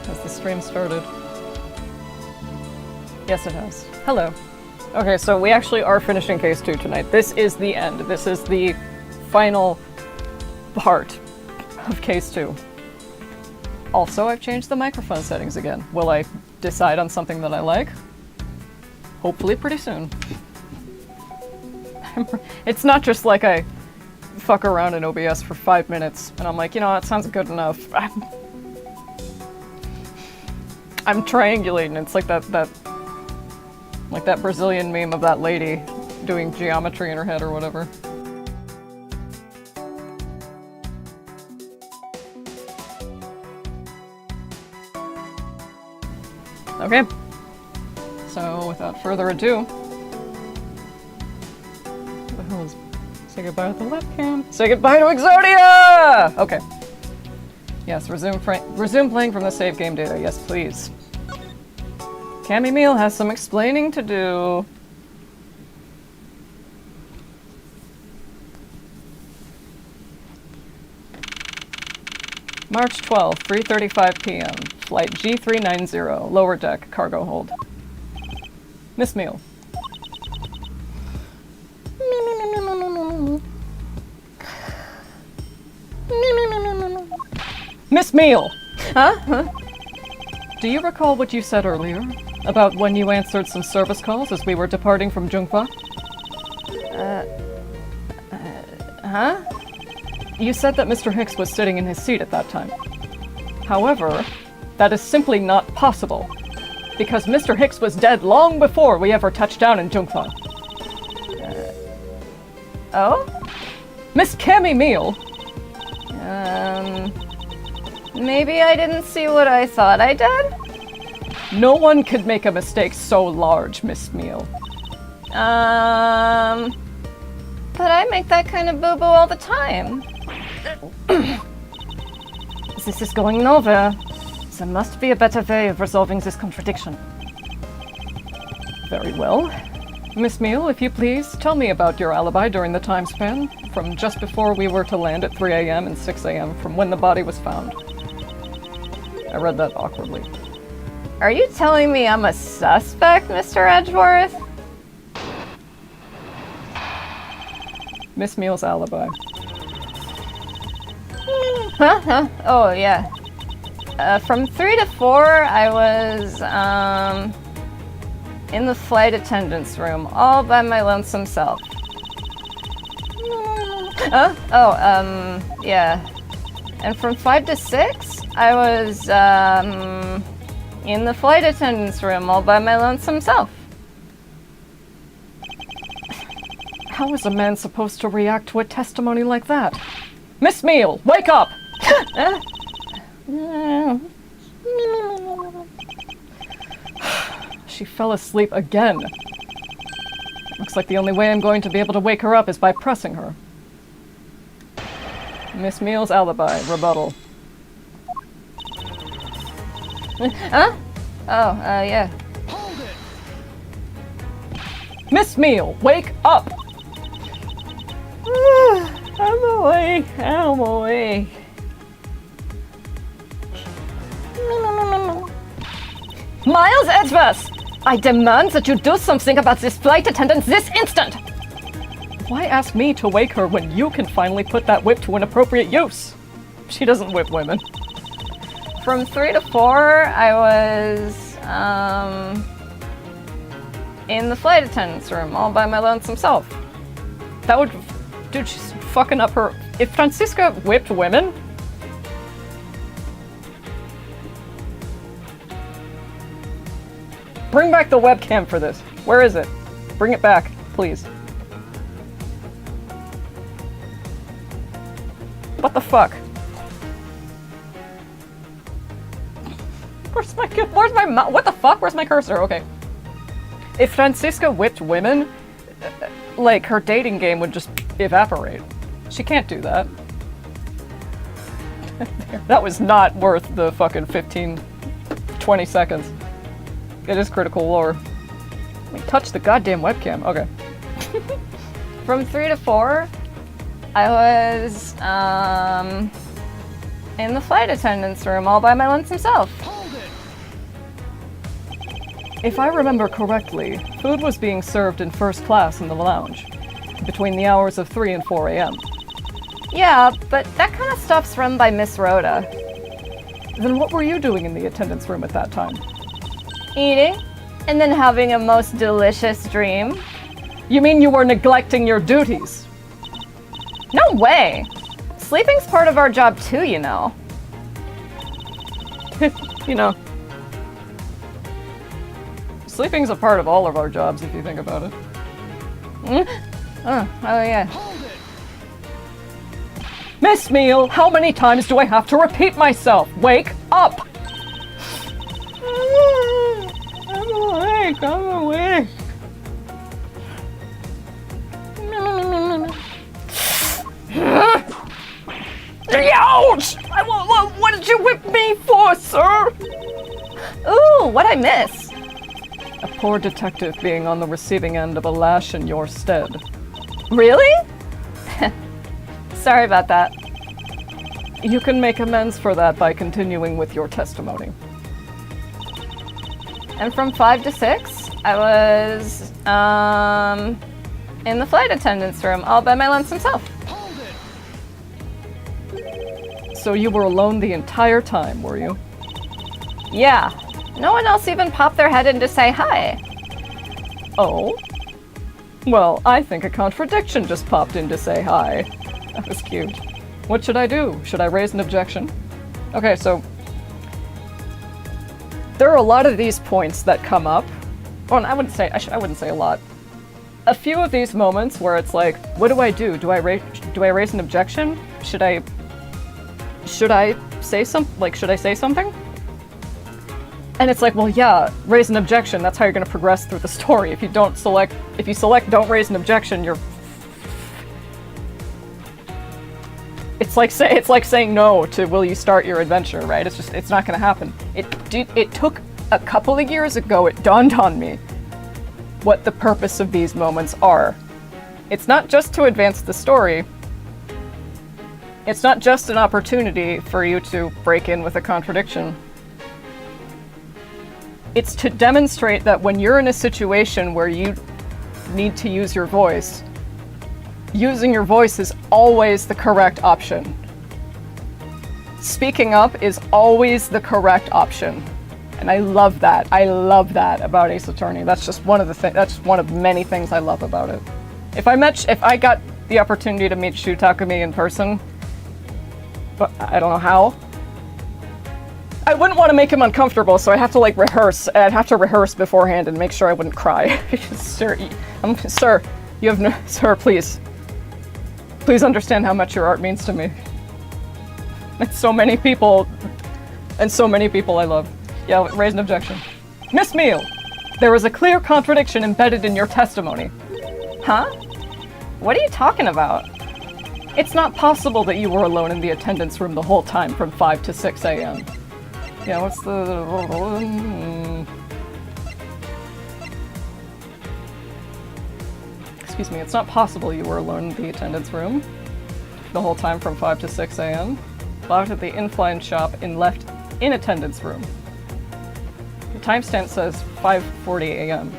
Has the stream started? Yes, it has. Hello. Okay, so we actually are finishing Case 2 tonight. This is the end. This is the final part of Case 2. Also, I've changed the microphone settings again. Will I decide on something that I like? Hopefully pretty soon. It's not just like I fuck around in OBS for 5 minutes and I'm like, you know, that sounds good enough. I'm triangulating. It's like that Brazilian meme of that lady doing geometry in her head or whatever. Okay. So, without further ado, what the hell is... Say goodbye to the webcam. Say goodbye to Exodia! Okay. Yes, resume playing from the save game data. Yes, please. Cammy Meal has some explaining to do. March 12th, 3:35 p.m. Flight G390, lower deck, cargo hold. Miss Meal. Miss Meal! Huh? Do you recall what you said earlier? About when you answered some service calls as we were departing from Jungfa? Huh? You said that Mr. Hicks was sitting in his seat at that time. However, that is simply not possible, because Mr. Hicks was dead long before we ever touched down in Jungfa. Oh? Miss Cammy Meal? Maybe I didn't see what I thought I did? No one could make a mistake so large, Miss Meal. But I make that kind of boo-boo all the time. This is going nowhere. There must be a better way of resolving this contradiction. Very well. Miss Meal, if you please, tell me about your alibi during the time span, from just before we were to land at 3 a.m. and 6 a.m. from when the body was found. I read that awkwardly. Are you telling me I'm a suspect, Mr. Edgeworth? Miss Meal's alibi. Huh? Oh, yeah. From 3 to 4, I was, in the flight attendant's room, all by my lonesome self. Yeah. And from 5 to 6, I was, in the flight attendant's room, all by my lonesome self. How is a man supposed to react to a testimony like that? Miss Meal, wake up! She fell asleep again. Looks like the only way I'm going to be able to wake her up is by pressing her. Miss Meal's alibi, rebuttal. Huh? Oh, yeah. Hold it! Miss Meal, wake up! I'm awake. Miles Edgeworth! I demand that you do something about this flight attendant this instant! Why ask me to wake her when you can finally put that whip to an appropriate use? She doesn't whip women. From 3 to 4, I was, in the flight attendant's room, all by my lonesome self. That would... Dude, she's fucking up her... If Francisca whipped women... Bring back the webcam for this. Where is it? Bring it back, please. What the fuck? Where's my what the fuck? Where's my cursor? Okay. If Francisca whipped women, like, her dating game would just evaporate. She can't do that. That was not worth the fucking 20 seconds. It is critical lore. Let me touch the goddamn webcam. Okay. From 3 to 4, I was, in the flight attendant's room all by my lonesome self. Hold it! If I remember correctly, food was being served in first class in the lounge, between the hours of 3 and 4 a.m. Yeah, but that kind of stuff's run by Miss Rhoda. Then what were you doing in the attendance room at that time? Eating, and then having a most delicious dream. You mean you were neglecting your duties? No way! Sleeping's part of our job too, you know. You know. Sleeping's a part of all of our jobs, if you think about it. Oh yeah. Hold it! Miss Meal, how many times do I have to repeat myself? Wake up! I'm awake, I'm awake. Ouch! What did you whip me for, sir? Ooh, what'd I miss? A poor detective being on the receiving end of a lash in your stead. Really? Sorry about that. You can make amends for that by continuing with your testimony. And from 5 to 6, I was, in the flight attendant's room, all by my lonesome self. Hold it! So you were alone the entire time, were you? Yeah. No one else even popped their head in to say hi. Oh? Well, I think a contradiction just popped in to say hi. That was cute. What should I do? Should I raise an objection? Okay, so there are a lot of these points that come up. Well, I wouldn't say a lot. A few of these moments where it's like, what do I do? Do I raise an objection? Should I say should I say something? And it's like, well, yeah, raise an objection. That's how you're going to progress through the story. If you select don't raise an objection, you're. It's like saying no to will you start your adventure, right? It's not going to happen. It took a couple of years ago. It dawned on me what the purpose of these moments are. It's not just to advance the story. It's not just an opportunity for you to break in with a contradiction. It's to demonstrate that when you're in a situation where you need to use your voice, using your voice is always the correct option. Speaking up is always the correct option. And I love that. I love that about Ace Attorney. That's just one of many things I love about it. If I got the opportunity to meet Shu Takumi in person, but I don't know how, I wouldn't want to make him uncomfortable, so I'd have to rehearse. I'd have to rehearse beforehand and make sure I wouldn't cry. Sir, you have no, sir, please understand how much your art means to me. And so many people I love. Yeah, raise an objection. Miss Meal, there is a clear contradiction embedded in your testimony. Huh? What are you talking about? It's not possible that you were alone in the attendance room the whole time from 5 to 6 a.m. Yeah, what's the... Excuse me, it's not possible you were alone in the attendance room the whole time from 5 to 6 a.m. Out at the in-flight shop and left in attendance room. The timestamp says 5:40 a.m.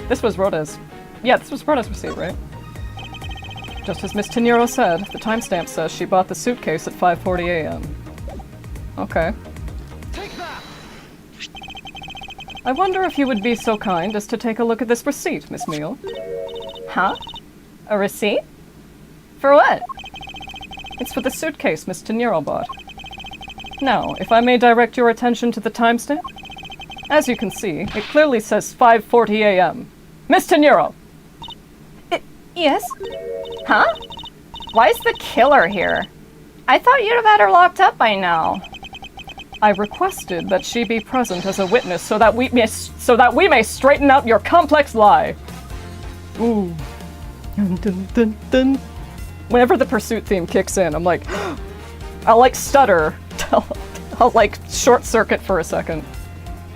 This was Rhoda's receipt, right? Just as Miss Tenero said, the timestamp says she bought the suitcase at 5:40 a.m. Okay. Take that! I wonder if you would be so kind as to take a look at this receipt, Miss Meal. Huh? A receipt? For what? It's for the suitcase Miss Tenero bought. Now, if I may direct your attention to the timestamp. As you can see, it clearly says 5:40 a.m. Miss Tenero! Yes? Huh? Why is the killer here? I thought you'd have had her locked up by now. I requested that she be present as a witness so that we may straighten out your complex lie. Ooh. Dun, dun, dun, dun. Whenever the pursuit theme kicks in, I'm like, I'll stutter. I'll short circuit for a second.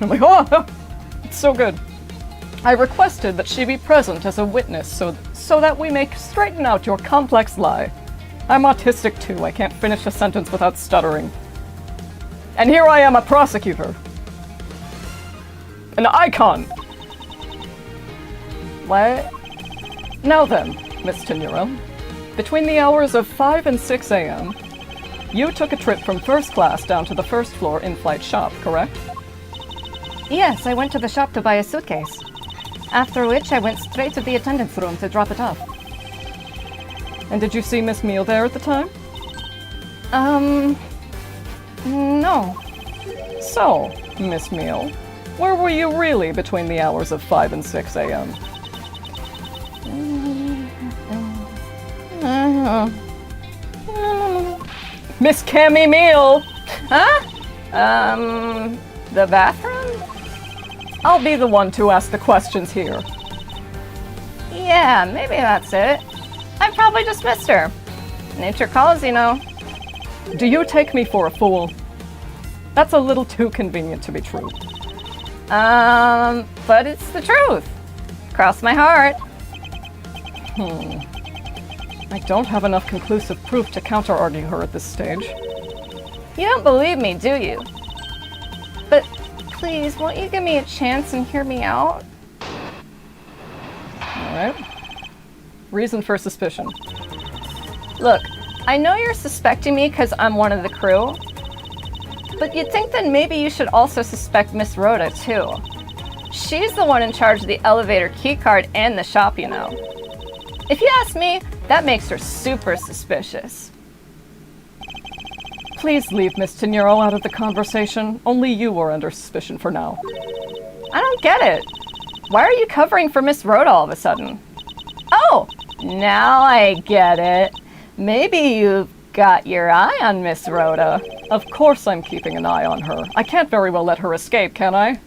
I'm like, oh, it's so good. I requested that she be present as a witness so that we may straighten out your complex lie. I'm autistic too. I can't finish a sentence without stuttering. And here I am, a prosecutor. an icon! What? Now then, Miss Tenuro, between the hours of 5 and 6 a.m., you took a trip from first class down to the first floor in-flight shop, correct? Yes, I went to the shop to buy a suitcase. After which, I went straight to the attendant's room to drop it off. And did you see Miss Meal there at the time? No. So, Miss Meal, where were you really between the hours of 5 and 6 a.m.? Miss Cammy Meal! Huh? The bathroom? I'll be the one to ask the questions here. Yeah, maybe that's it. I probably just missed her. Nature calls, you know. Do you take me for a fool? That's a little too convenient to be true. But it's the truth. Cross my heart. I don't have enough conclusive proof to counter-argue her at this stage. You don't believe me, do you? But please, won't you give me a chance and hear me out? Alright. Reason for suspicion. Look, I know you're suspecting me because I'm one of the crew, but you'd think that maybe you should also suspect Miss Rhoda, too. She's the one in charge of the elevator keycard and the shop, you know. If you ask me, that makes her super suspicious. Please leave Miss Tenuro out of the conversation. Only you are under suspicion for now. I don't get it. Why are you covering for Miss Rhoda all of a sudden? Oh, now I get it. Maybe you've got your eye on Miss Rhoda. Of course I'm keeping an eye on her. I can't very well let her escape, can I?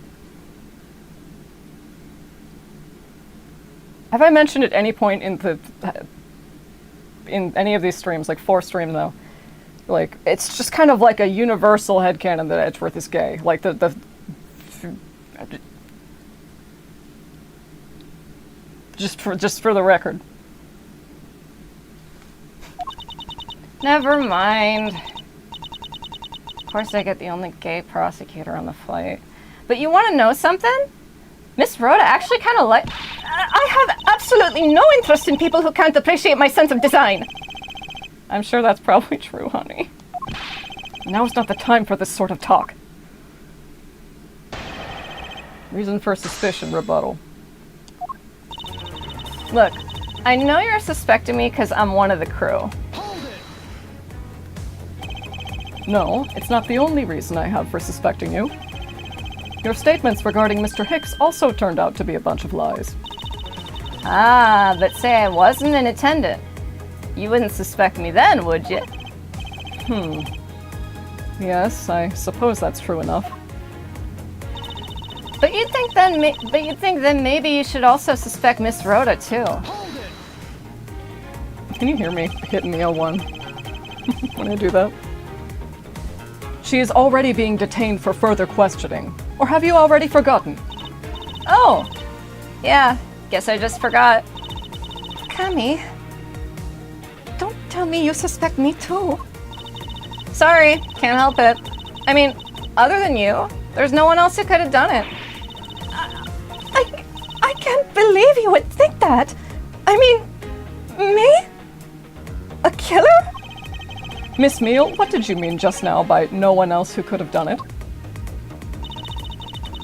Have I mentioned at any point in any of these streams, like 4 streams though, like, it's just kind of like a universal headcanon that Edgeworth is gay. Like, just for the record. Never mind. Of course I get the only gay prosecutor on the flight. But you want to know something? Miss Rhoda actually kind of like... I have absolutely no interest in people who can't appreciate my sense of design. I'm sure that's probably true, honey. Now's not the time for this sort of talk. Reason for suspicion, rebuttal. Look, I know you're suspecting me because I'm one of the crew. No, it's not the only reason I have for suspecting you. Your statements regarding Mr. Hicks also turned out to be a bunch of lies. Ah, but say I wasn't an attendant. You wouldn't suspect me then, would you? Yes, I suppose that's true enough. But you'd think then maybe you should also suspect Miss Rhoda too. Can you hear me hitting the L1 when I do that? She is already being detained for further questioning. Or have you already forgotten? Oh, yeah, guess I just forgot. Kami, don't tell me you suspect me too. Sorry, can't help it. I mean, other than you, there's no one else who could have done it. I can't believe you would think that. I mean, me? A killer? Miss Meal, what did you mean just now by no one else who could have done it?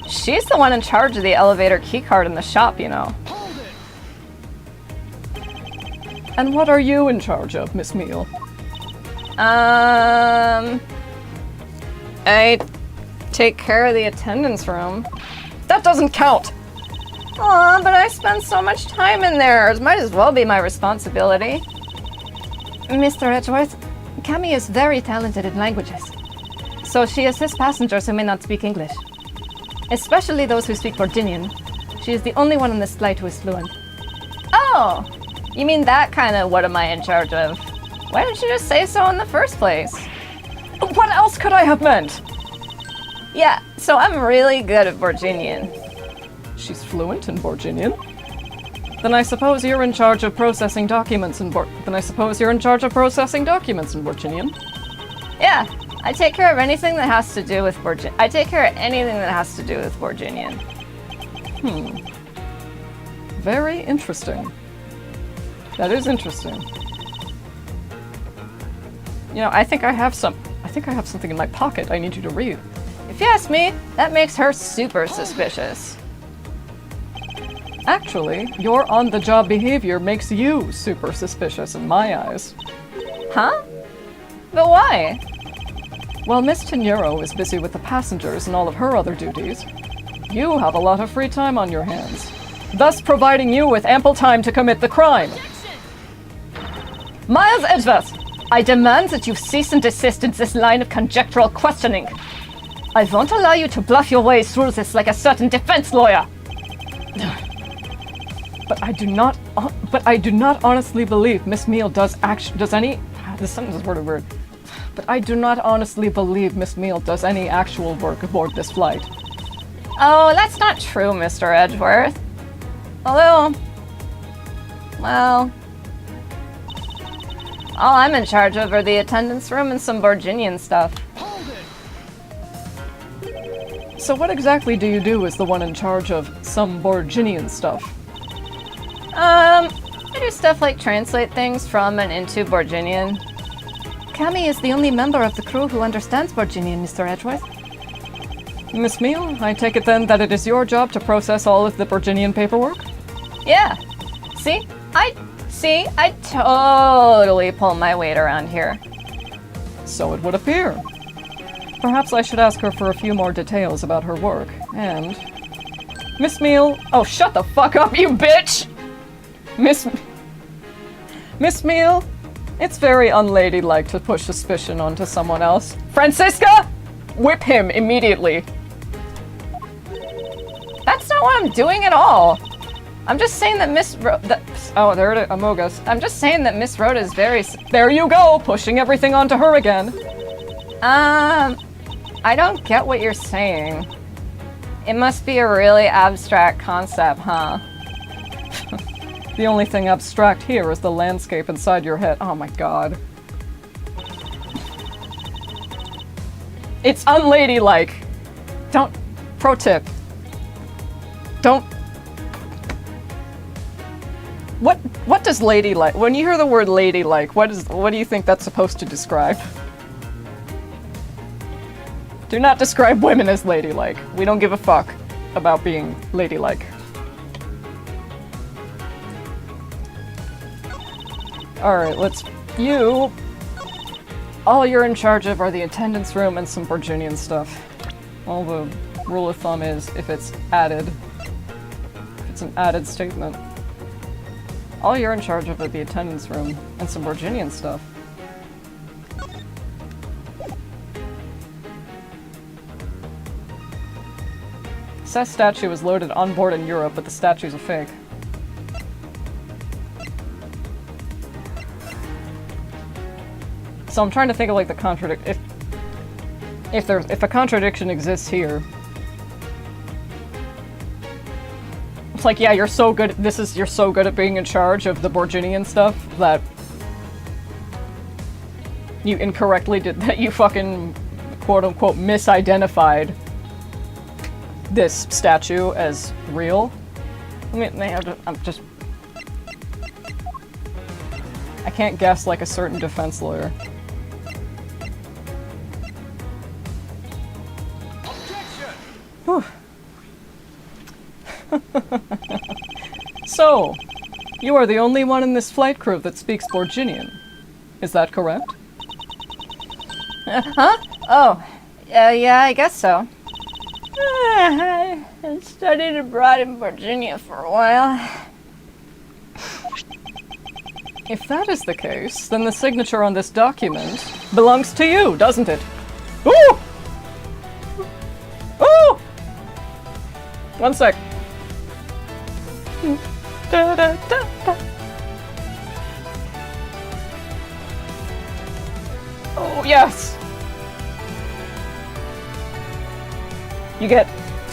She's the one in charge of the elevator keycard in the shop, you know. And what are you in charge of, Miss Meal? I take care of the attendance room. That doesn't count! Aw, but I spend so much time in there. It might as well be my responsibility. Mr. Edgeworth, Cami is very talented in languages. So she assists passengers who may not speak English. Especially those who speak Virginian. She is the only one on this flight who is fluent. Oh! You mean that kind of what am I in charge of? Why didn't you just say so in the first place? What else could I have meant? Yeah, so I'm really good at Virginian. She's fluent in Borginian. Then I suppose you're in charge of processing documents in Borginian. Yeah, I take care of anything that has to do with I take care of anything that has to do with Virginian. Very interesting. That is interesting. You know, I think I have something in my pocket I need you to read. If you ask me, that makes her super suspicious. Actually, your on-the-job behavior makes you super suspicious in my eyes. Huh? But why? While Miss Tenero is busy with the passengers and all of her other duties, you have a lot of free time on your hands, thus providing you with ample time to commit the crime. Miles Edgeworth, I demand that you cease and desist in this line of conjectural questioning. I won't allow you to bluff your way through this like a certain defense lawyer. But I do not honestly believe Miss Meal does any. This sentence is worded weird. But I do not honestly believe Miss Meal does any actual work aboard this flight. Oh, that's not true, Mr. Edgeworth. Although, well, all I'm in charge of are the attendance room and some Virginian stuff. So what exactly do you do as the one in charge of some Borginian stuff? I do stuff like translate things from and into Borginian. Cammy is the only member of the crew who understands Borginian, Mr. Edgeworth. Miss Meal, I take it then that it is your job to process all of the Borginian paperwork? Yeah. See? I totally pull my weight around here. So it would appear. Perhaps I should ask her for a few more details about her work, and... Miss Meal... Oh, shut the fuck up, you bitch! Miss Meal, it's very unladylike to push suspicion onto someone else. Francisca! Whip him immediately. That's not what I'm doing at all. I'm just saying that Oh, there it is, Amogus. I'm just saying that Miss Rhoda is very... There you go, pushing everything onto her again. I don't get what you're saying. It must be a really abstract concept, huh? The only thing abstract here is the landscape inside your head. Oh my god. It's unladylike. Don't... Pro tip. Don't... What does ladylike... When you hear the word ladylike, what do you think that's supposed to describe? Do not describe women as ladylike. We don't give a fuck about being ladylike. Alright, let's... All you're in charge of are the attendance room and some Virginian stuff. All the rule of thumb is if it's added. If it's an added statement. All you're in charge of are the attendance room and some Virginian stuff. Says statue is loaded on board in Europe, but the statue's a fake. So I'm trying to think of like the if a contradiction exists here. It's like, yeah, you're so good at being in charge of the Borginian stuff that you incorrectly did that. You fucking quote unquote misidentified this statue as real. I mean, I can't guess like a certain defense lawyer. Whew. So, you are the only one in this flight crew that speaks Borginian. Is that correct? Huh? Oh, yeah, I guess so. I studied abroad in Virginia for a while. If that is the case, then the signature on this document belongs to you, doesn't it? Ooh! Ooh! One sec. Da, da, da, da. Oh, yes! You get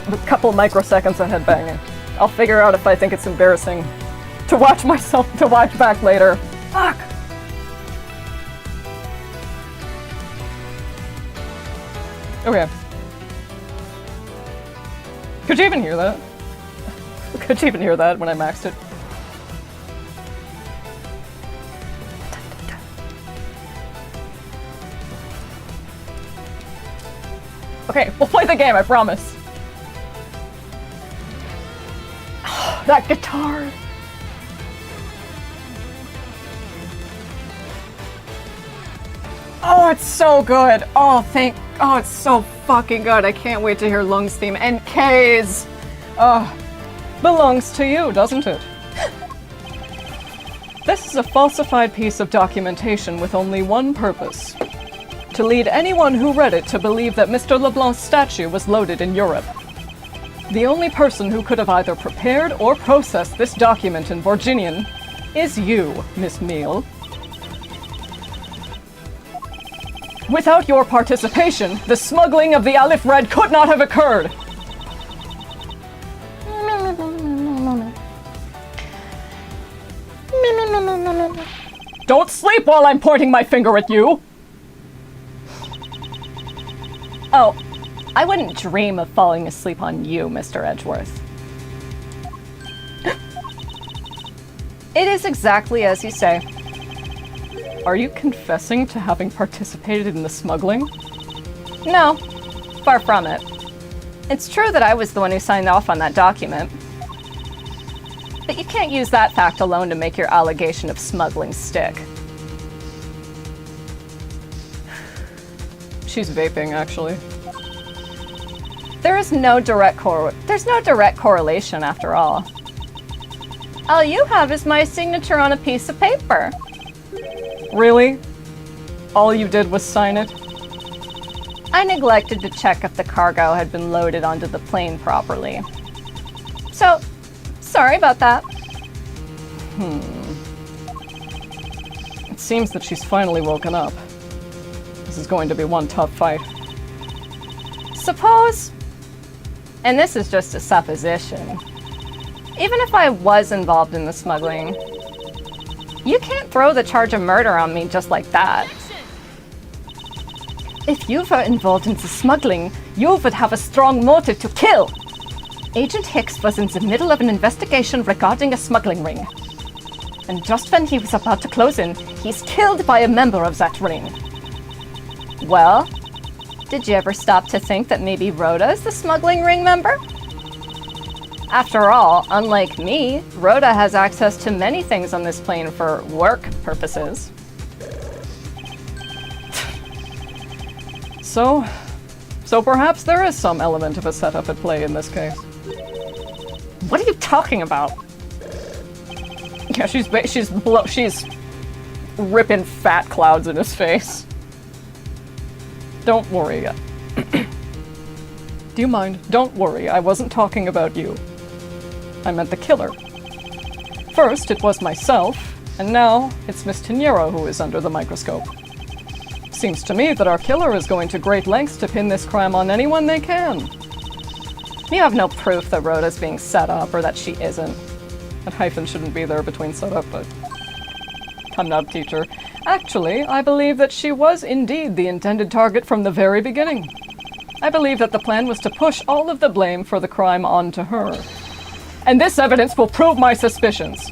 a couple microseconds of headbanging. I'll figure out if I think it's embarrassing to watch back later. Fuck! Okay. Could you even hear that? Could you even hear that when I maxed it? Okay, we'll play the game, I promise. That guitar. Oh, it's so good. Oh, it's so fucking good. I can't wait to hear Lung's theme and Kay's. Oh, belongs to you, doesn't it? This is a falsified piece of documentation with only one purpose. To lead anyone who read it to believe that Mr. LeBlanc's statue was loaded in Europe. The only person who could have either prepared or processed this document in Virginian is you, Miss Meal. Without your participation, the smuggling of the Aleph Red could not have occurred. Don't sleep while I'm pointing my finger at you! Oh, I wouldn't dream of falling asleep on you, Mr. Edgeworth. It is exactly as you say. Are you confessing to having participated in the smuggling? No, far from it. It's true that I was the one who signed off on that document. But you can't use that fact alone to make your allegation of smuggling stick. She's vaping, actually. There's no direct correlation, after all. All you have is my signature on a piece of paper. Really? All you did was sign it? I neglected to check if the cargo had been loaded onto the plane properly. So, sorry about that. It seems that she's finally woken up. This is going to be one tough fight. Suppose, and this is just a supposition, even if I was involved in the smuggling, you can't throw the charge of murder on me just like that. If you were involved in the smuggling, you would have a strong motive to kill. Agent Hicks was in the middle of an investigation regarding a smuggling ring. And just when he was about to close in, he's killed by a member of that ring. Well, did you ever stop to think that maybe Rhoda is the smuggling ring member? After all, unlike me, Rhoda has access to many things on this plane for work purposes. So perhaps there is some element of a setup at play in this case. What are you talking about? Yeah, she's ripping fat clouds in his face. Don't worry. Do you mind? Don't worry, I wasn't talking about you. I meant the killer. First, it was myself, and now it's Miss Tenero who is under the microscope. Seems to me that our killer is going to great lengths to pin this crime on anyone they can. You have no proof that Rhoda's being set up, or that she isn't. That hyphen shouldn't be there between set up, but I'm not a teacher. Actually, I believe that she was indeed the intended target from the very beginning. I believe that the plan was to push all of the blame for the crime onto her. And this evidence will prove my suspicions.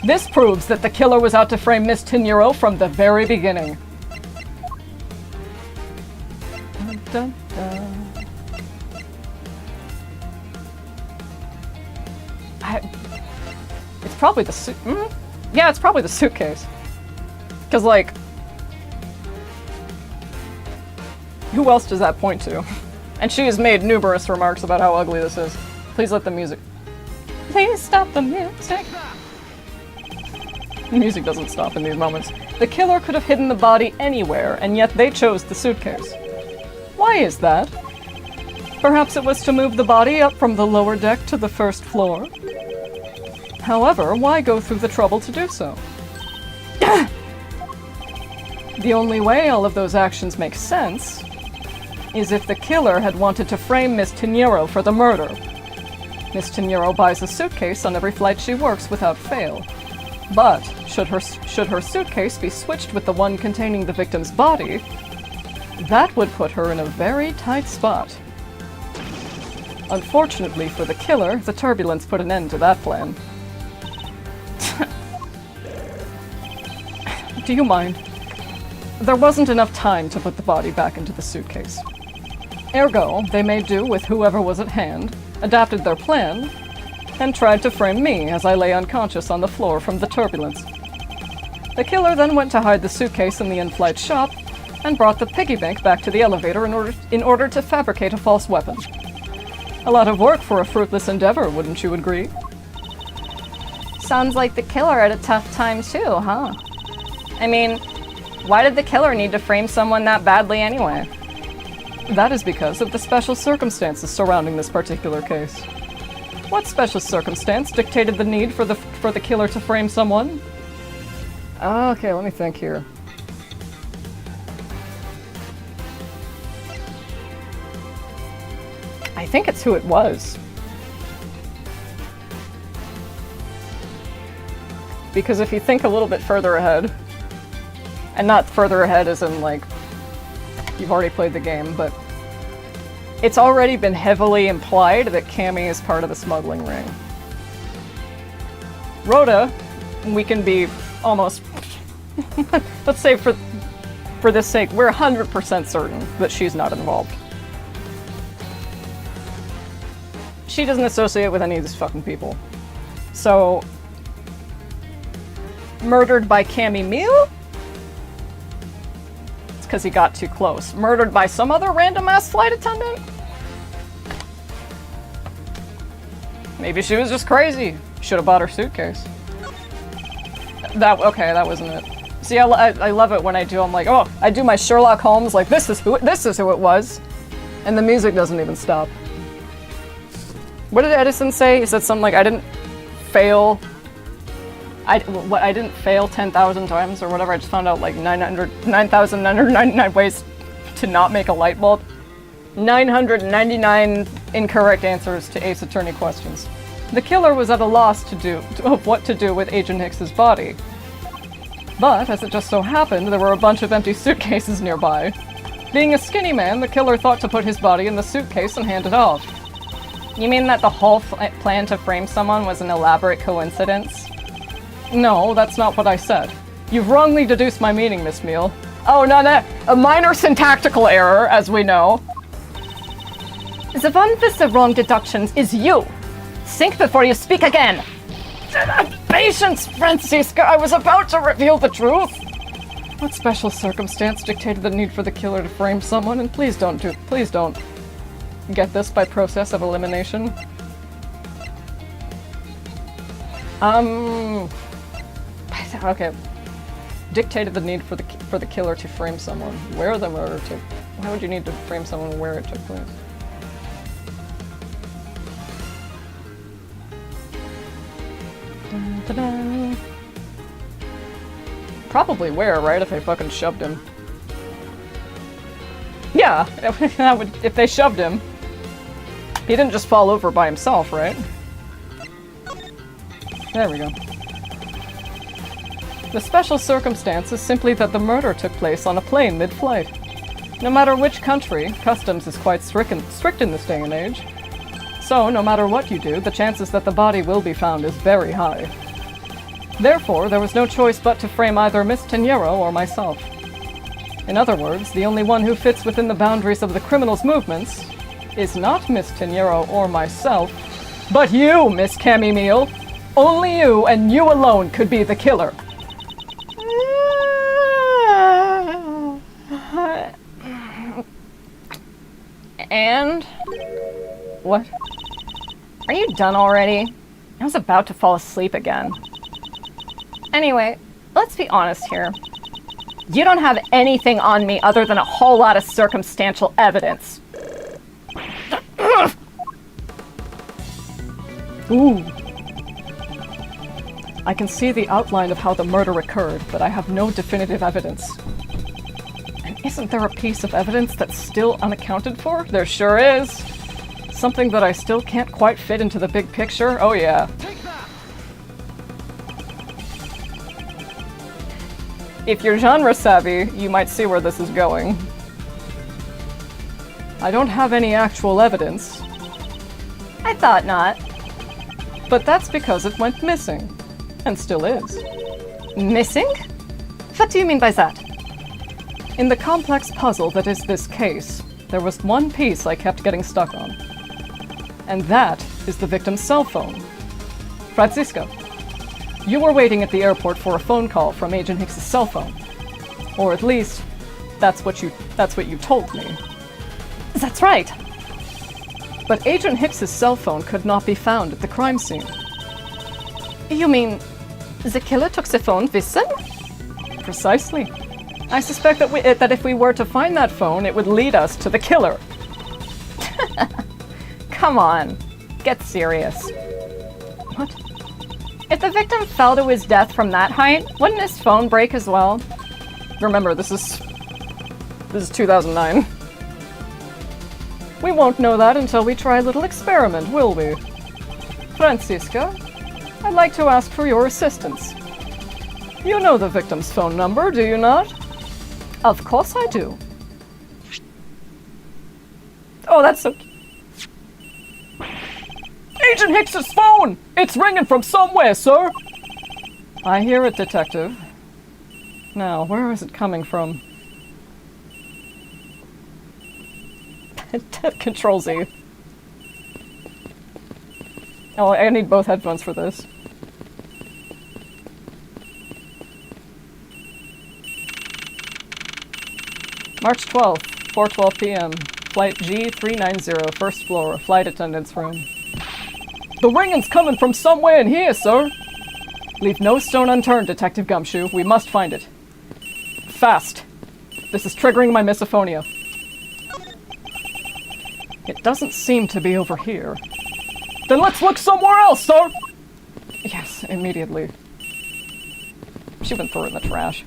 This proves that the killer was out to frame Miss Tenero from the very beginning. Dun, dun, dun. It's probably the suit. Yeah, it's probably the suitcase. Because, like, who else does that point to? And she has made numerous remarks about how ugly this is. Please let the music. Please stop the music. The music doesn't stop in these moments. The killer could have hidden the body anywhere, and yet they chose the suitcase. Why is that? Perhaps it was to move the body up from the lower deck to the first floor. However, why go through the trouble to do so? The only way all of those actions make sense is if the killer had wanted to frame Miss Tenero for the murder. Miss Tenero buys a suitcase on every flight she works without fail. But should her suitcase be switched with the one containing the victim's body, that would put her in a very tight spot. Unfortunately for the killer, the turbulence put an end to that plan. Do you mind? There wasn't enough time to put the body back into the suitcase. Ergo, they made do with whoever was at hand, adapted their plan, and tried to frame me as I lay unconscious on the floor from the turbulence. The killer then went to hide the suitcase in the in-flight shop and brought the piggy bank back to the elevator in order to fabricate a false weapon. A lot of work for a fruitless endeavor, wouldn't you agree? Sounds like the killer had a tough time too, huh? I mean, why did the killer need to frame someone that badly anyway? That is because of the special circumstances surrounding this particular case. What special circumstance dictated the need for the killer to frame someone? Okay, let me think here. I think it's who it was. Because if you think a little bit further ahead, and not further ahead as in like, you've already played the game, but it's already been heavily implied that Cammy is part of the smuggling ring. Rhoda, we can be almost, let's say for this sake, we're 100% certain that she's not involved. She doesn't associate with any of these fucking people. So, murdered by Cammy Meal? It's because he got too close. Murdered by some other random-ass flight attendant? Maybe she was just crazy. Should have bought her suitcase. Okay, that wasn't it. See, I love it when I do. I'm like, oh, I do my Sherlock Holmes. Like, this is who it was, and the music doesn't even stop. What did Edison say? He said something like, I didn't fail 10,000 times or whatever. I just found out like 9,999 ways to not make a light bulb. 999 incorrect answers to Ace Attorney questions. The killer was at a loss of what to do with Agent Hicks's body. But, as it just so happened, there were a bunch of empty suitcases nearby. Being a skinny man, the killer thought to put his body in the suitcase and hand it off. You mean that the whole plan to frame someone was an elaborate coincidence? No, that's not what I said. You've wrongly deduced my meaning, Miss Meal. Oh, no, a minor syntactical error, as we know. The one with the wrong deductions is you. Think before you speak again. Patience, Francisca! I was about to reveal the truth! What special circumstance dictated the need for the killer to frame someone? And please don't get this by process of elimination. Okay. Dictated the need for the killer to frame someone. Where the murder took. Why would you need to frame someone where it took place? Da-da-da. Probably where, right? If they fucking shoved him. Yeah, that would, if they shoved him. He didn't just fall over by himself, right? There we go. The special circumstance is simply that the murder took place on a plane mid-flight. No matter which country, customs is quite strict in this day and age. So, no matter what you do, the chances that the body will be found is very high. Therefore, there was no choice but to frame either Miss Tenero or myself. In other words, the only one who fits within the boundaries of the criminal's movements is not Miss Tenero or myself, but you, Miss Cammy Meal. Only you, and you alone, could be the killer. And? What? Are you done already? I was about to fall asleep again. Anyway, let's be honest here. You don't have anything on me other than a whole lot of circumstantial evidence. Ooh. I can see the outline of how the murder occurred, but I have no definitive evidence. And isn't there a piece of evidence that's still unaccounted for? There sure is. Something that I still can't quite fit into the big picture? Oh yeah. If you're genre savvy, you might see where this is going. I don't have any actual evidence, I thought not. But that's because it went missing. And still is. Missing? What do you mean by that? In the complex puzzle that is this case, there was one piece I kept getting stuck on. And that is the victim's cell phone. Francisco, you were waiting at the airport for a phone call from Agent Hicks's cell phone. Or at least, that's what you told me. That's right. But Agent Hicks's cell phone could not be found at the crime scene. You mean the killer took the phone with him? Precisely. I suspect that if we were to find that phone, it would lead us to the killer. Come on, get serious. What? If the victim fell to his death from that height, wouldn't his phone break as well? Remember, this is 2009. We won't know that until we try a little experiment, will we? Francisca, I'd like to ask for your assistance. You know the victim's phone number, do you not? Of course I do. Oh, that's so... Agent Hicks's phone! It's ringing from somewhere, sir! I hear it, Detective. Now, where is it coming from? Control Z. Oh, I need both headphones for this. March 12th, 4:12 p.m. Flight G390, first floor, flight attendant's room. The ringing's coming from somewhere in here, sir! Leave no stone unturned, Detective Gumshoe. We must find it. Fast! This is triggering my misophonia. It doesn't seem to be over here. Then let's look somewhere else, sir! Yes, immediately. She went through it in the trash.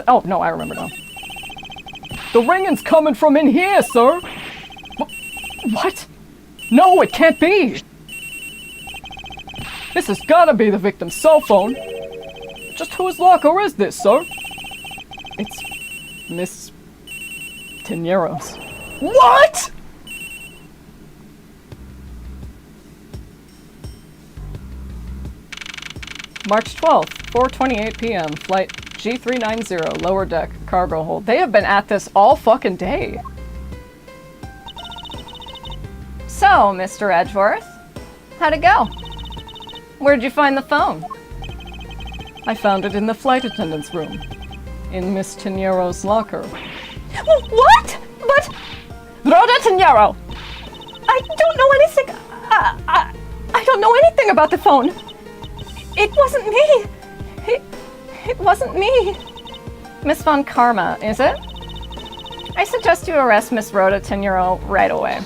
Oh, no, I remember now. The ringing's coming from in here, sir! What? No, it can't be! This has gotta be the victim's cell phone. Just whose locker is this, sir? It's Miss Tenero's. What?! March 12th, 4:28 p.m. Flight G390, lower deck, cargo hold. They have been at this all fucking day. So, Mr. Edgeworth, how'd it go? Where'd you find the phone? I found it in the flight attendant's room. In Miss Tenero's locker. What? But... Rhoda Tenero! I don't know anything... I don't know anything about the phone. It wasn't me. It wasn't me. Miss Von Karma, is it? I suggest you arrest Miss Rhoda Tenero right away.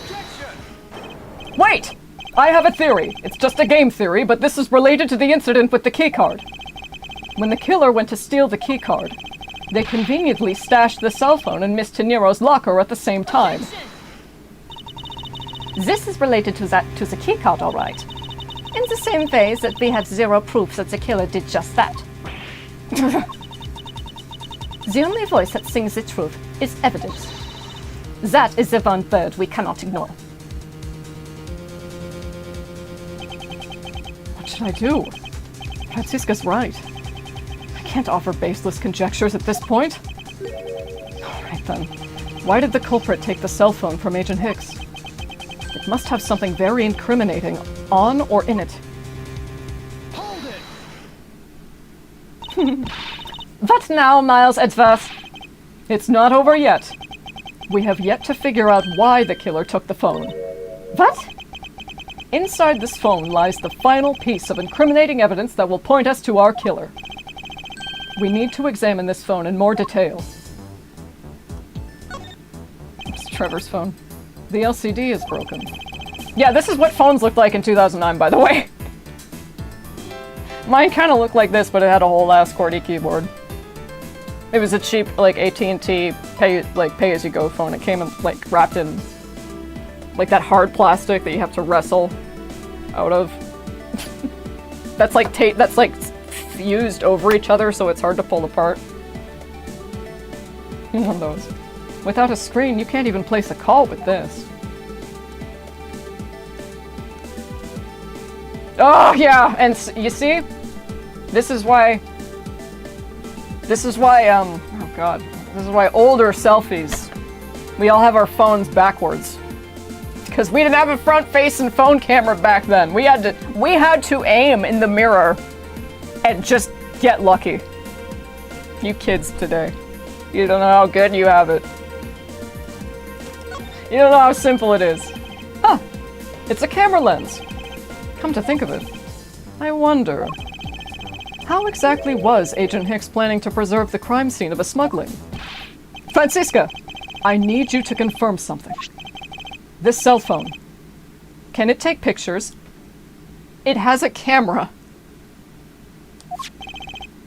Wait! I have a theory. It's just a game theory, but this is related to the incident with the keycard. When the killer went to steal the keycard, they conveniently stashed the cell phone in Miss Tenero's locker at the same time. This is related to the keycard, all right. In the same phase that we have zero proof that the killer did just that. The only voice that sings the truth is evidence. That is the one bird we cannot ignore. What should I do? Francisca's right. I can't offer baseless conjectures at this point. Alright then. Why did the culprit take the cell phone from Agent Hicks? It must have something very incriminating on or in it. Hold it! What now, Miles Edgeworth? It's not over yet. We have yet to figure out why the killer took the phone. What? Inside this phone lies the final piece of incriminating evidence that will point us to our killer. We need to examine this phone in more detail. It's Trevor's phone. The LCD is broken. Yeah, this is what phones looked like in 2009, by the way. Mine kind of looked like this, but it had a whole ass QWERTY keyboard. It was a cheap, like, AT&T pay-as-you-go phone. It came in, like, wrapped in, like, that hard plastic that you have to wrestle out of. That's like fused over each other, so it's hard to pull apart. One of those. Without a screen, you can't even place a call with this. Oh, yeah, and you see? This is why, oh god. This is why older selfies, we all have our phones backwards. Because we didn't have a front-facing phone camera back then. We had to aim in the mirror and just get lucky. You kids today. You don't know how good you have it. You don't know how simple it is. Huh. It's a camera lens. Come to think of it, I wonder, how exactly was Agent Hicks planning to preserve the crime scene of a smuggling? Francisca, I need you to confirm something. This cell phone, can it take pictures? It has a camera.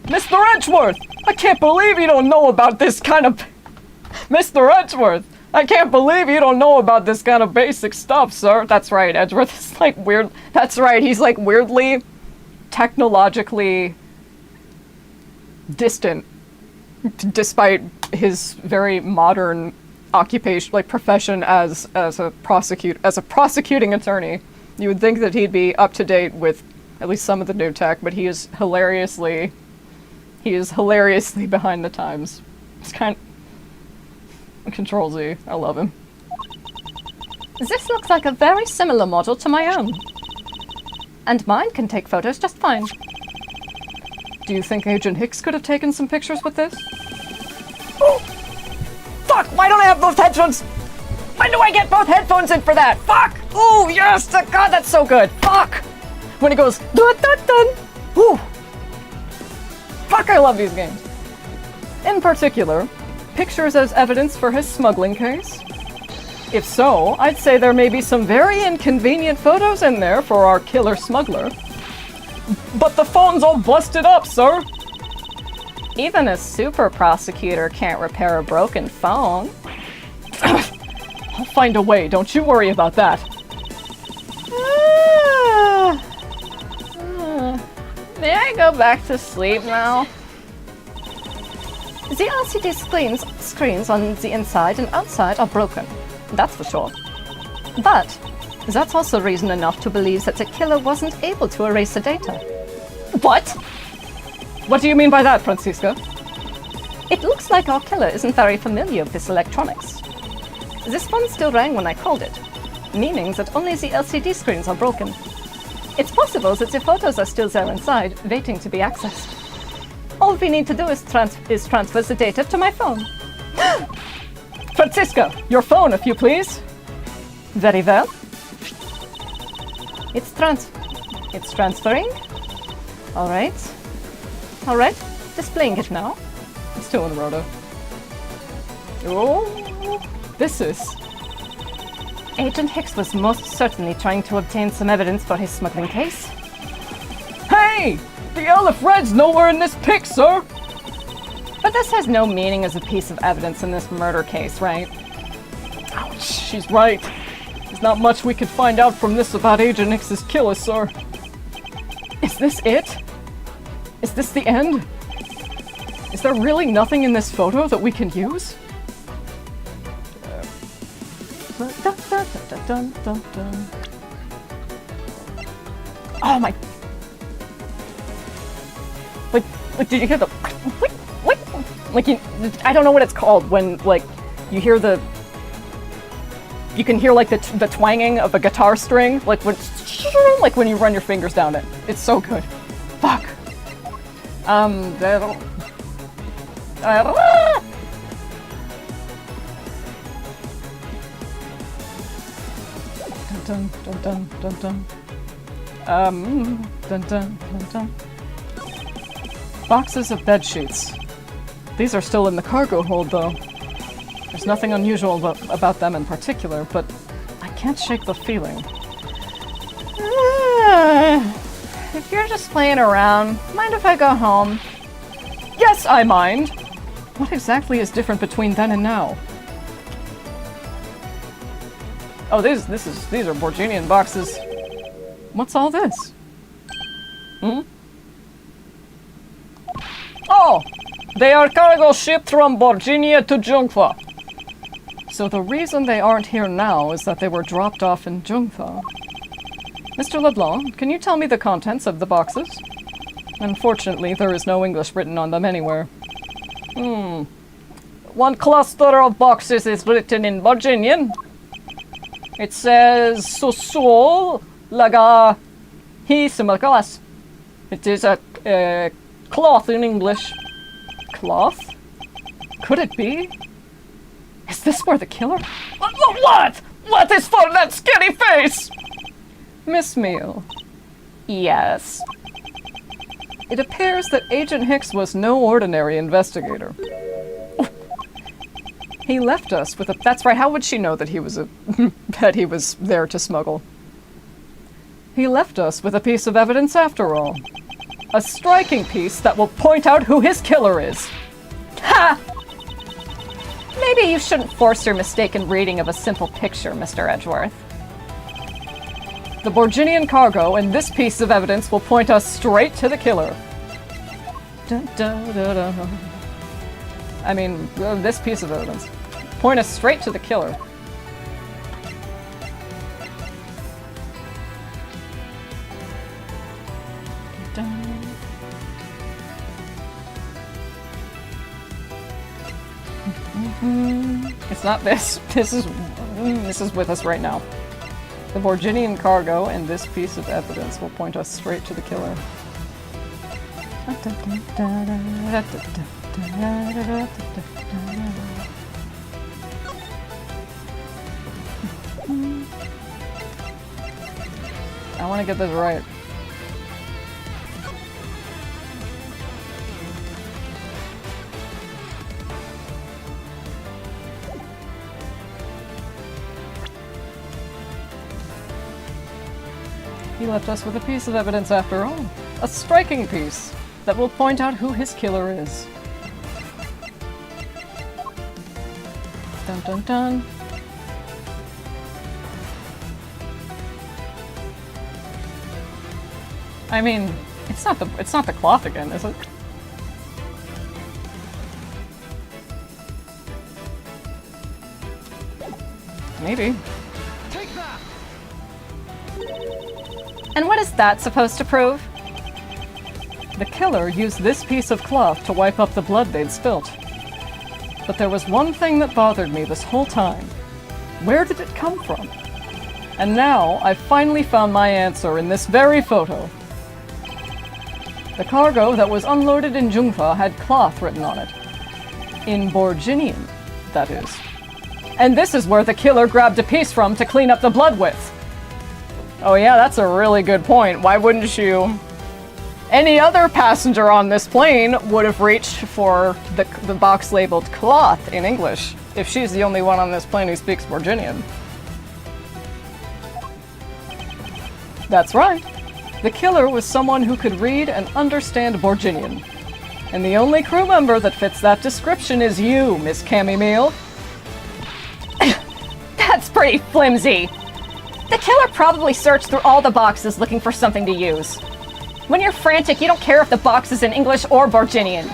Mr. Edgeworth, I can't believe you don't know about this kind of... Mr. Edgeworth, I can't believe you don't know about this kind of basic stuff, sir. That's right, Edgeworth is like weird. That's right, he's like weirdly technologically distant, despite his very modern occupation, like profession as a prosecuting attorney. You would think that he'd be up to date with at least some of the new tech, but he is hilariously behind the times. It's kind of Control Z. I love him. This looks like a very similar model to my own. And mine can take photos just fine. Do you think Agent Hicks could have taken some pictures with this? Oh! Fuck! Why don't I have both headphones? When do I get both headphones in for that? Fuck! Oh, yes! God, that's so good! Fuck! When it goes dun dun dun! Whew! Fuck, I love these games. In particular, pictures as evidence for his smuggling case? If so, I'd say there may be some very inconvenient photos in there for our killer smuggler. But the phone's all busted up, sir! Even a super prosecutor can't repair a broken phone. I'll find a way, don't you worry about that. May I go back to sleep now? The LCD screens on the inside and outside are broken, that's for sure. But that's also reason enough to believe that the killer wasn't able to erase the data. What? What do you mean by that, Francisca? It looks like our killer isn't very familiar with this electronics. This phone still rang when I called it, meaning that only the LCD screens are broken. It's possible that the photos are still there inside, waiting to be accessed. All we need to do is transfer the data to my phone. Francisca, your phone, if you please. Very well. It's transferring. All right, displaying it now. It's still in the roto. Oh, this is... Agent Hicks was most certainly trying to obtain some evidence for his smuggling case. Hey! The Elf Red's nowhere in this pic, sir! But this has no meaning as a piece of evidence in this murder case, right? Ouch, she's right. There's not much we could find out from this about Agent Hicks's killer, sir. Is this it? Is this the end? Is there really nothing in this photo that we can use? Oh my... Like, did you hear the... Like, I don't know what it's called when, like, you hear the... You can hear, like, the twanging of a guitar string, like when you run your fingers down it. It's so good. Fuck. Dun dun dun dun dun. Dun dun dun dun. Boxes of bed sheets. These are still in the cargo hold, though. There's nothing unusual about them in particular, but I can't shake the feeling. If you're just playing around, mind if I go home? Yes, I mind! What exactly is different between then and now? Oh, these are Borginian boxes. What's all this? Hmm? Oh! They are cargo shipped from Borginia to Jungfa. So the reason they aren't here now is that they were dropped off in Jungfa. Mr. LeBlanc, can you tell me the contents of the boxes? Unfortunately, there is no English written on them anywhere. One cluster of boxes is written in Virginian. It says Susol Laga Hisimakalas. It is a cloth in English. Cloth? Could it be? Is this where the killer? What? What is for that skinny face? Miss Meal. Yes. It appears that Agent Hicks was no ordinary investigator. He left us with a... That's right, how would she know that he was that he was there to smuggle? He left us with a piece of evidence after all. A striking piece that will point out who his killer is. Ha! Maybe you shouldn't force your mistaken reading of a simple picture, Mr. Edgeworth. The Borginian cargo and this piece of evidence will point us straight to the killer. Dun, dun, dun, dun. I mean, this piece of evidence. Point us straight to the killer. Dun. It's not this. This is with us right now. The Borginian cargo and this piece of evidence will point us straight to the killer. I want to get this right. He left us with a piece of evidence after all. A striking piece that will point out who his killer is. Dun dun dun. I mean, it's not the cloth again, is it? Maybe. Take that! And what is that supposed to prove? The killer used this piece of cloth to wipe up the blood they'd spilt. But there was one thing that bothered me this whole time. Where did it come from? And now I've finally found my answer in this very photo. The cargo that was unloaded in Jungfa had cloth written on it. In Borginian, that is. And this is where the killer grabbed a piece from to clean up the blood with. Oh yeah, that's a really good point. Why wouldn't you? Any other passenger on this plane would have reached for the box labeled cloth in English, if she's the only one on this plane who speaks Borginian. That's right. The killer was someone who could read and understand Borginian. And the only crew member that fits that description is you, Miss Cammy Meal. That's pretty flimsy. The killer probably searched through all the boxes looking for something to use. When you're frantic, you don't care if the box is in English or Borginian.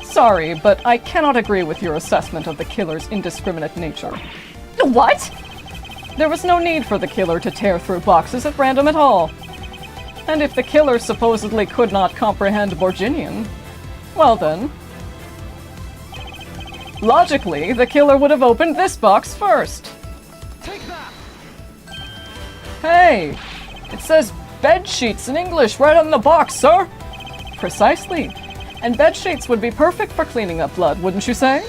Sorry, but I cannot agree with your assessment of the killer's indiscriminate nature. What? There was no need for the killer to tear through boxes at random at all. And if the killer supposedly could not comprehend Borginian, well then... logically, the killer would have opened this box first. Take that! Hey! It says bed sheets in English right on the box, sir! Precisely. And bed sheets would be perfect for cleaning up blood, wouldn't you say?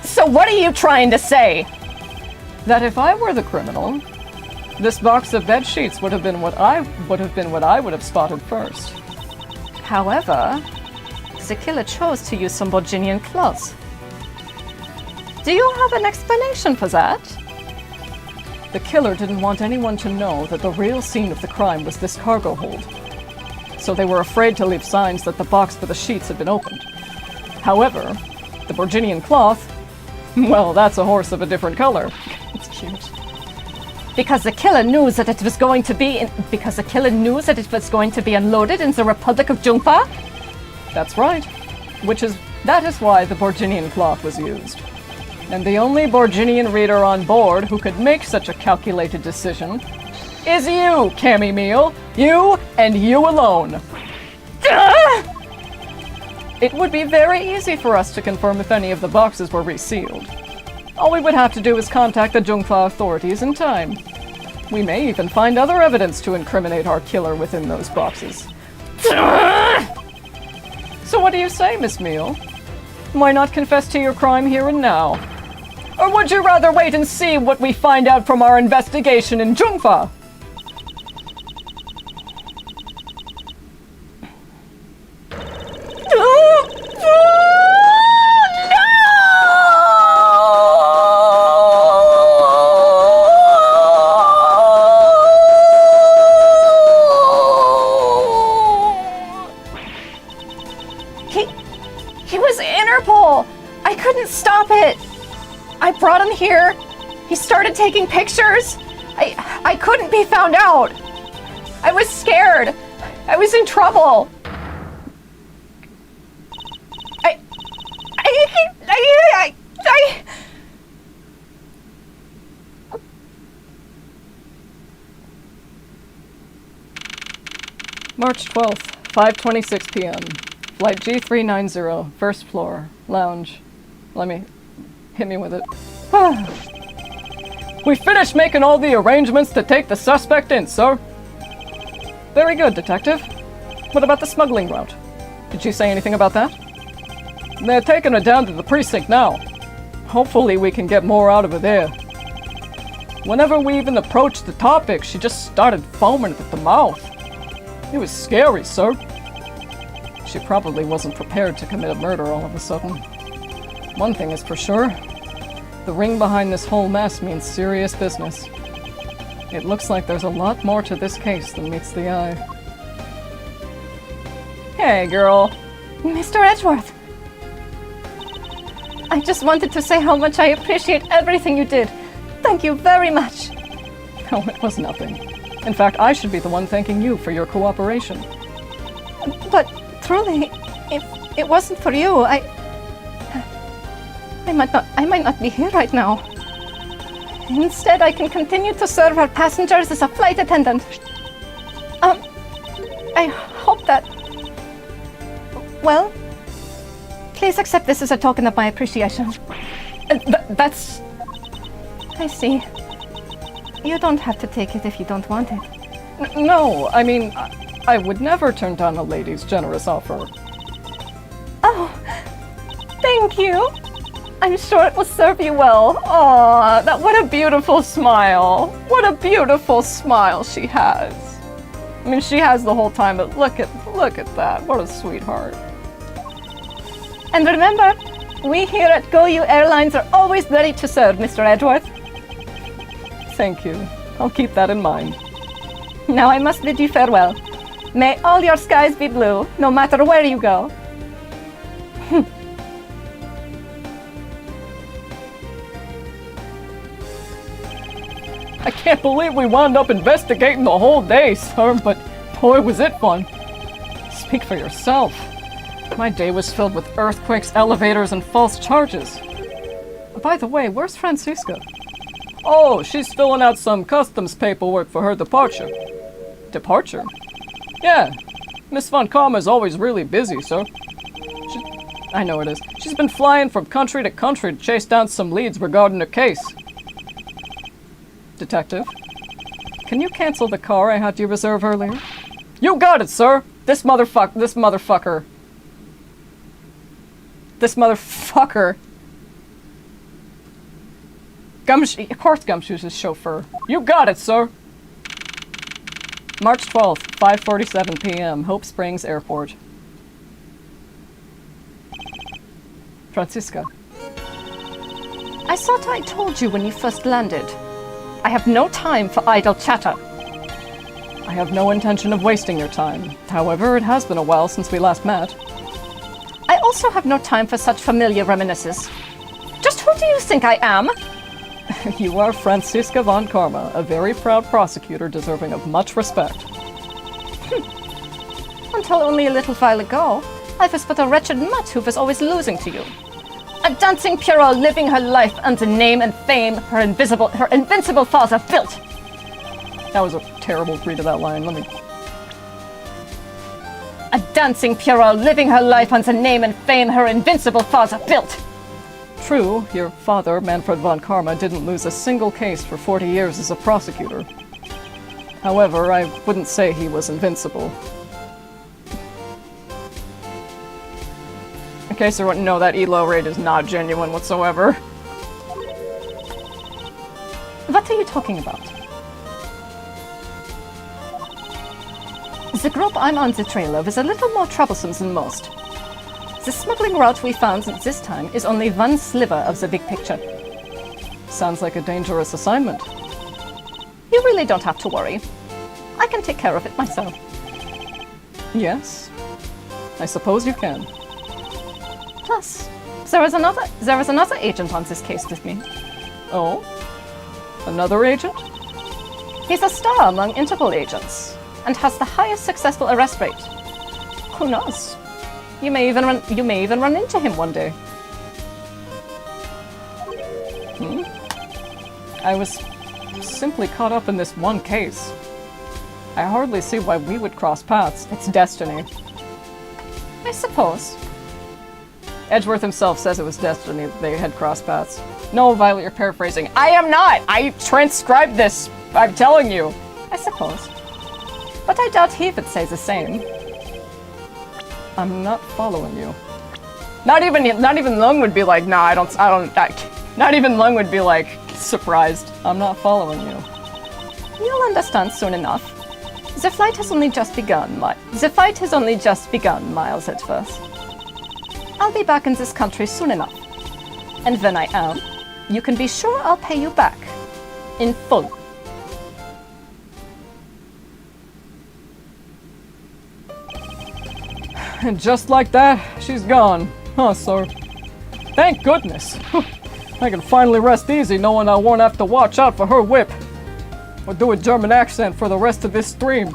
So what are you trying to say? That if I were the criminal, this box of bed sheets would have been what I would have spotted first. However, the killer chose to use some Borginian cloths. Do you have an explanation for that? The killer didn't want anyone to know that the real scene of the crime was this cargo hold. So they were afraid to leave signs that the box for the sheets had been opened. However, the Borginian cloth, well, that's a horse of a different color. It's cute. Because the killer knew that it was going to be unloaded in the Republic of Jungpa? That's right. That is why the Borginian cloth was used. And the only Borginian reader on board who could make such a calculated decision is you, Cammy Meal. You and you alone. It would be very easy for us to confirm if any of the boxes were resealed. All we would have to do is contact the Zhongfa authorities in time. We may even find other evidence to incriminate our killer within those boxes. So what do you say, Miss Meal? Why not confess to your crime here and now? Or would you rather wait and see what we find out from our investigation in Zhongfa? He was Interpol! I couldn't stop it! I brought him here. He started taking pictures. I couldn't be found out. I was scared. I was in trouble. March 12th, 5:26 p.m. Flight G390, first floor, lounge. Hit me with it. We finished making all the arrangements to take the suspect in, sir. Very good, detective. What about the smuggling route? Did you say anything about that? They're taking her down to the precinct now. Hopefully we can get more out of her there. Whenever we even approached the topic, she just started foaming at the mouth. It was scary, sir. She probably wasn't prepared to commit a murder all of a sudden. One thing is for sure, the ring behind this whole mess means serious business. It looks like there's a lot more to this case than meets the eye. Hey, girl. Mr. Edgeworth. I just wanted to say how much I appreciate everything you did. Thank you very much. Oh, it was nothing. In fact, I should be the one thanking you for your cooperation. But truly, if it wasn't for you, I might not be here right now. Instead, I can continue to serve our passengers as a flight attendant. I hope that... Well, please accept this as a token of my appreciation. That's... I see. You don't have to take it if you don't want it. No, I mean, I would never turn down a lady's generous offer. Oh, thank you. I'm sure it will serve you well. Aw, what a beautiful smile. What a beautiful smile she has. I mean, she has the whole time, but look at that. What a sweetheart. And remember, we here at GoU Airlines are always ready to serve, Mr. Edgeworth. Thank you. I'll keep that in mind. Now I must bid you farewell. May all your skies be blue, no matter where you go. I can't believe we wound up investigating the whole day, sir, but boy was it fun. Speak for yourself. My day was filled with earthquakes, elevators, and false charges. By the way, where's Francisca? Oh, she's filling out some customs paperwork for her departure. Departure? Yeah. Miss Von Karma's always really busy, sir. I know it is. She's been flying from country to country to chase down some leads regarding her case. Detective, can you cancel the car I had you reserve earlier? You got it, sir! This motherfucker. Of course Gumshoe's his chauffeur. You got it, sir! March 12th, 5:47 p.m., Hope Springs Airport. Francisca. I thought I told you when you first landed. I have no time for idle chatter. I have no intention of wasting your time. However, it has been a while since we last met. I also have no time for such familiar reminiscences. Just who do you think I am? You are Francisca Von Karma, a very proud prosecutor deserving of much respect. Until only a little while ago, I was but a wretched mutt who was always losing to you. A dancing Pierrot living her life unto name and fame her invincible father built. That was a terrible read of that line. Let me... A dancing Pierrot living her life unto name and fame her invincible father built. True, your father, Manfred von Karma, didn't lose a single case for 40 years as a prosecutor. However, I wouldn't say he was invincible. In case you wouldn't know, that elo raid is not genuine whatsoever. What are you talking about? The group I'm on the trail of is a little more troublesome than most. The smuggling route we found this time is only one sliver of the big picture. Sounds like a dangerous assignment. You really don't have to worry. I can take care of it myself. Yes, I suppose you can. Plus, there is another agent on this case with me. Oh? Another agent? He's a star among Interpol agents, and has the highest successful arrest rate. Who knows? You may even run into him one day. I was simply caught up in this one case. I hardly see why we would cross paths. It's destiny. I suppose. Edgeworth himself says it was destiny that they had crossed paths. No, Violet, you're paraphrasing. I am not! I transcribed this! I'm telling you! I suppose. But I doubt he would say the same. I'm not following you. Not even Lung would be like, nah, not even Lung would be like, surprised. I'm not following you. You'll understand soon enough. The fight has only just begun, Miles Edgeworth. I'll be back in this country soon enough. And when I am, you can be sure I'll pay you back. In full. And just like that, she's gone. Huh, sir? Thank goodness. I can finally rest easy knowing I won't have to watch out for her whip. Or do a German accent for the rest of this stream.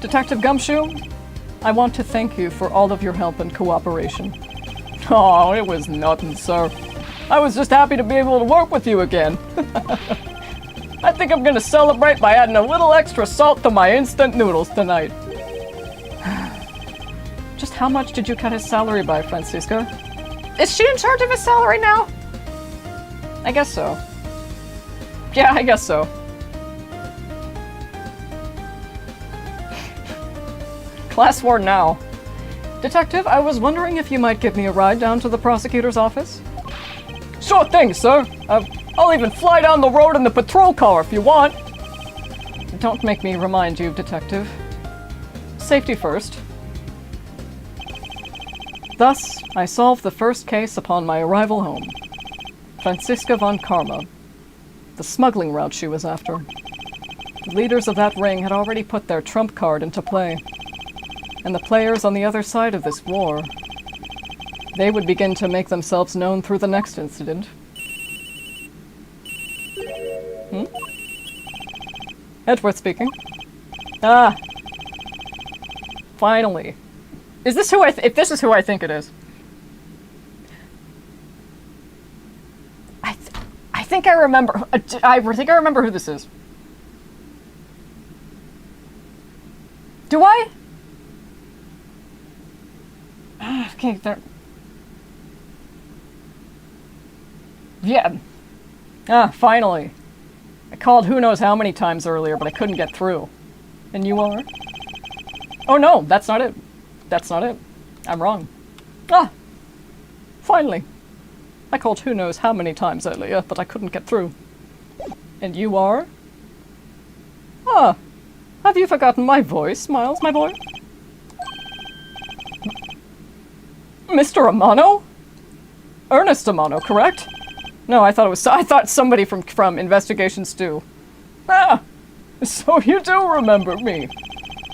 Detective Gumshoe, I want to thank you for all of your help and cooperation. Oh, it was nothing, sir. I was just happy to be able to work with you again. I think I'm gonna celebrate by adding a little extra salt to my instant noodles tonight. Just how much did you cut his salary by, Francisca? Is she in charge of his salary now? I guess so. Yeah, I guess so. Class war now. Detective, I was wondering if you might give me a ride down to the prosecutor's office? Sure thing, sir. I'll even fly down the road in the patrol car if you want. Don't make me remind you, Detective. Safety first. Thus, I solved the first case upon my arrival home. Francisca von Karma. The smuggling route she was after. The leaders of that ring had already put their trump card into play. And the players on the other side of this war, they would begin to make themselves known through the next incident. Edgeworth speaking. Ah! Finally. Is this who if this is who I think it is. I think I remember, I think I remember who this is. Do I? Okay, there. Yeah. Finally. I called who knows how many times earlier, but I couldn't get through. And you are? Oh no, that's not it. That's not it. I'm wrong. Finally. I called who knows how many times earlier, but I couldn't get through. And you are? Have you forgotten my voice, Miles, my boy? Mr. Amano? Ernest Amano, correct? No, I thought somebody from Investigation Stew. So you do remember me.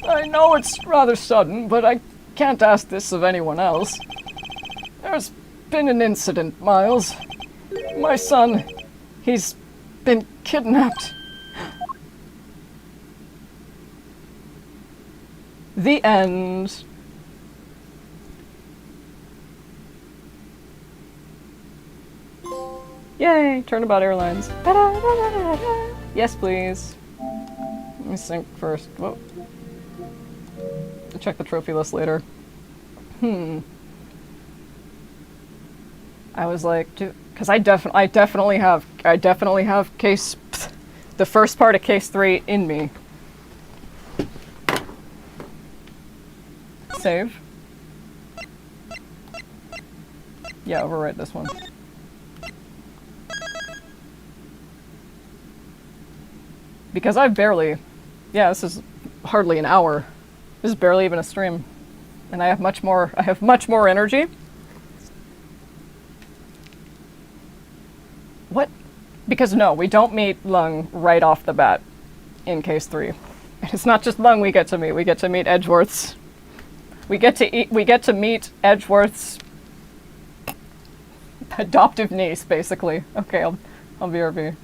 I know it's rather sudden, but I can't ask this of anyone else. There's been an incident, Miles. My son, he's been kidnapped. The end. Yay! Turnabout Airlines. Da-da-da-da-da-da. Yes, please. Let me sync first. Whoa. I'll check the trophy list later. I was like, because I definitely have case, the first part of case 3 in me. Save. Yeah, overwrite this one. Because I've barely, yeah, this is hardly an hour. This is barely even a stream. And I have much more energy. What? Because no, we don't meet Lung right off the bat in case 3. And it's not just Lung we get to meet Edgeworth's. We get to meet Edgeworth's adoptive niece, basically. Okay, I'll BRB.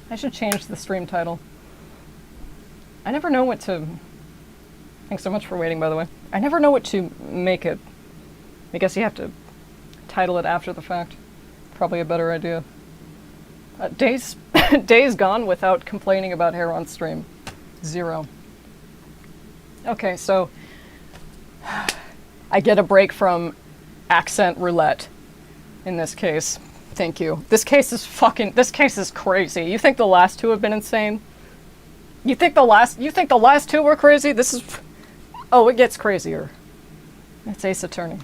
I should change the stream title. I never know what to... Thanks so much for waiting, by the way. I never know what to make it. I guess you have to title it after the fact. Probably a better idea. Days gone without complaining about hair on stream. 0. Okay, so I get a break from accent roulette in this case. Thank you. This case is crazy. You think the last 2 have been insane? You think the last two were crazy? This is... Oh, it gets crazier. It's Ace Attorney.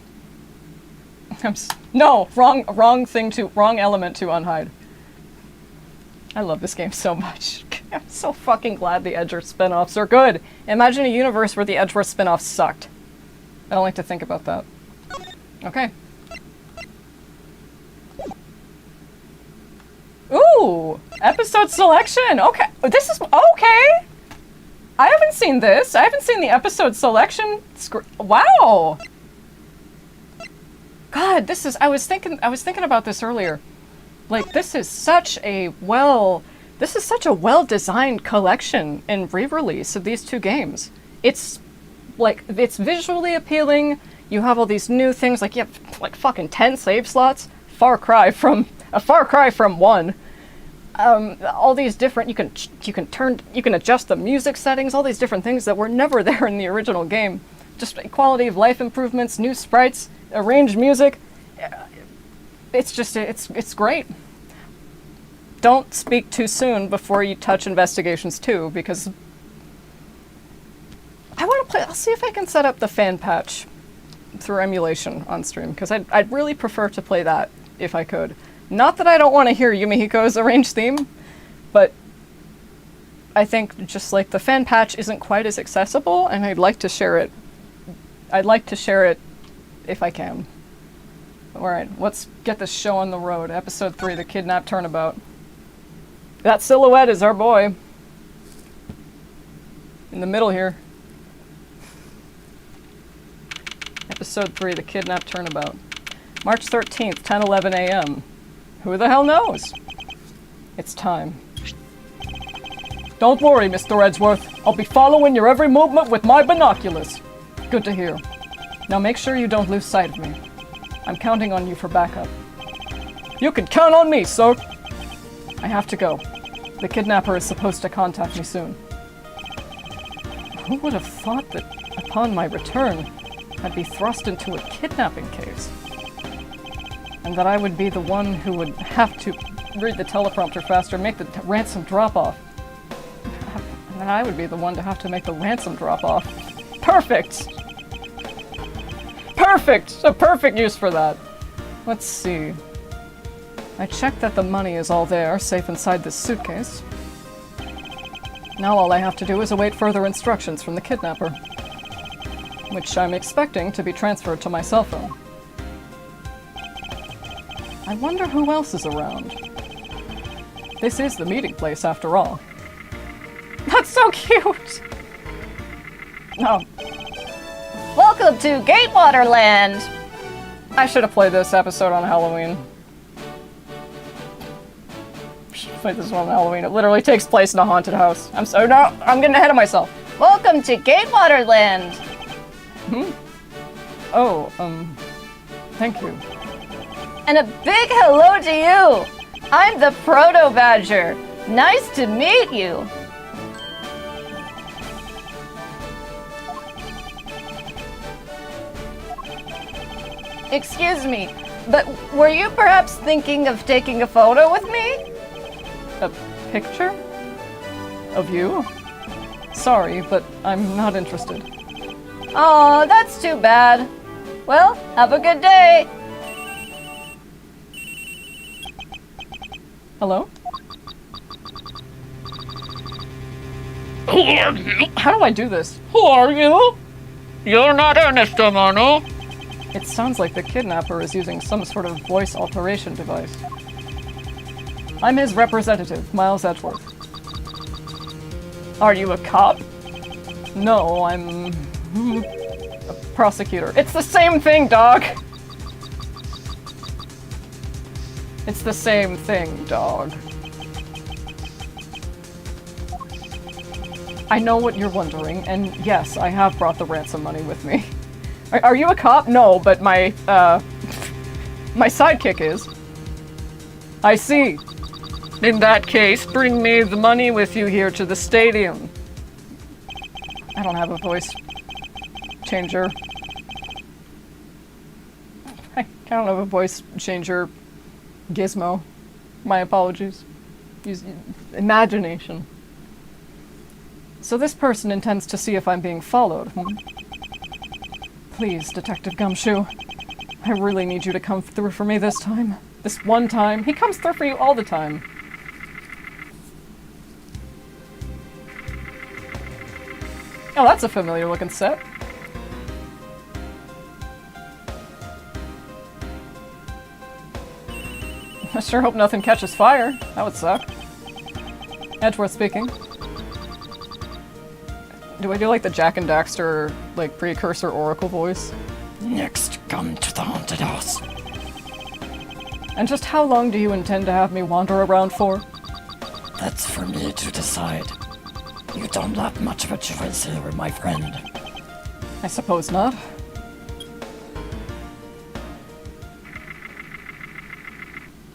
No! Wrong element to unhide. I love this game so much. I'm so fucking glad the Edgeworth spin-offs are good. Imagine a universe where the Edgeworth spin-offs sucked. I don't like to think about that. Okay. Ooh! Episode selection! Okay. This is... Okay! I haven't seen this. I haven't seen the episode selection Wow! God, this is... I was thinking about this earlier. Like, this is such a well-designed collection and re-release of these two games. It's, like, it's visually appealing. You have all these new things, like, you have, like, fucking 10 save slots. Far cry from one. All these different, you can adjust the music settings, all these different things that were never there in the original game. Just quality of life improvements, new sprites, arranged music. It's great. Don't speak too soon before you touch Investigations 2, because I want to play. I'll see if I can set up the fan patch through emulation on stream, because I'd really prefer to play that if I could. Not that I don't want to hear Yumihiko's arranged theme, but I think just like the fan patch isn't quite as accessible, and I'd like to share it. I'd like to share it if I can. Alright, let's get this show on the road. Episode 3, The Kidnapped Turnabout. That silhouette is our boy. In the middle here. Episode 3, The Kidnapped Turnabout. March 13th, 10:11 a.m. Who the hell knows? It's time. Don't worry, Mr. Edgeworth. I'll be following your every movement with my binoculars. Good to hear. Now make sure you don't lose sight of me. I'm counting on you for backup. You can count on me, sir! I have to go. The kidnapper is supposed to contact me soon. Who would have thought that, upon my return, I'd be thrust into a kidnapping case? And that I would be the one who would have to read the teleprompter faster, make the ransom drop-off. And then I would be the one to have to make the ransom drop-off. Perfect! Perfect! A perfect use for that. Let's see. I checked that the money is all there, safe inside this suitcase. Now all I have to do is await further instructions from the kidnapper, which I'm expecting to be transferred to my cell phone. I wonder who else is around. This is the meeting place, after all. That's so cute! Oh. Welcome to Gatewater Land! I should have played this episode on Halloween. Should have played this one on Halloween. It literally takes place in a haunted house. I'm getting ahead of myself. Welcome to Gatewater Land! Oh, thank you. And a big hello to you! I'm the Proto Badger. Nice to meet you! Excuse me, but were you perhaps thinking of taking a photo with me? A picture? Of you? Sorry, but I'm not interested. Oh, that's too bad. Well, have a good day. Hello? Who are you? How do I do this? Who are you? You're not Ernesto Mano. It sounds like the kidnapper is using some sort of voice alteration device. I'm his representative, Miles Edgeworth. Are you a cop? No, I'm... a prosecutor. It's the same thing, dog! It's the same thing, dog. I know what you're wondering, and yes, I have brought the ransom money with me. Are you a cop? No, but my my sidekick is. I see. In that case, bring me the money with you here to the stadium. I don't have a voice changer. I don't have a voice changer gizmo. My apologies. Use imagination. So this person intends to see if I'm being followed, hmm? Please, Detective Gumshoe. I really need you to come through for me this time. This one time. He comes through for you all the time. Oh, that's a familiar looking set. I sure hope nothing catches fire. That would suck. Edgeworth speaking. Do I do like the Jack and Daxter, like, precursor Oracle voice? Next, come to the haunted house. And just how long do you intend to have me wander around for? That's for me to decide. You don't have much of a choice here, my friend. I suppose not.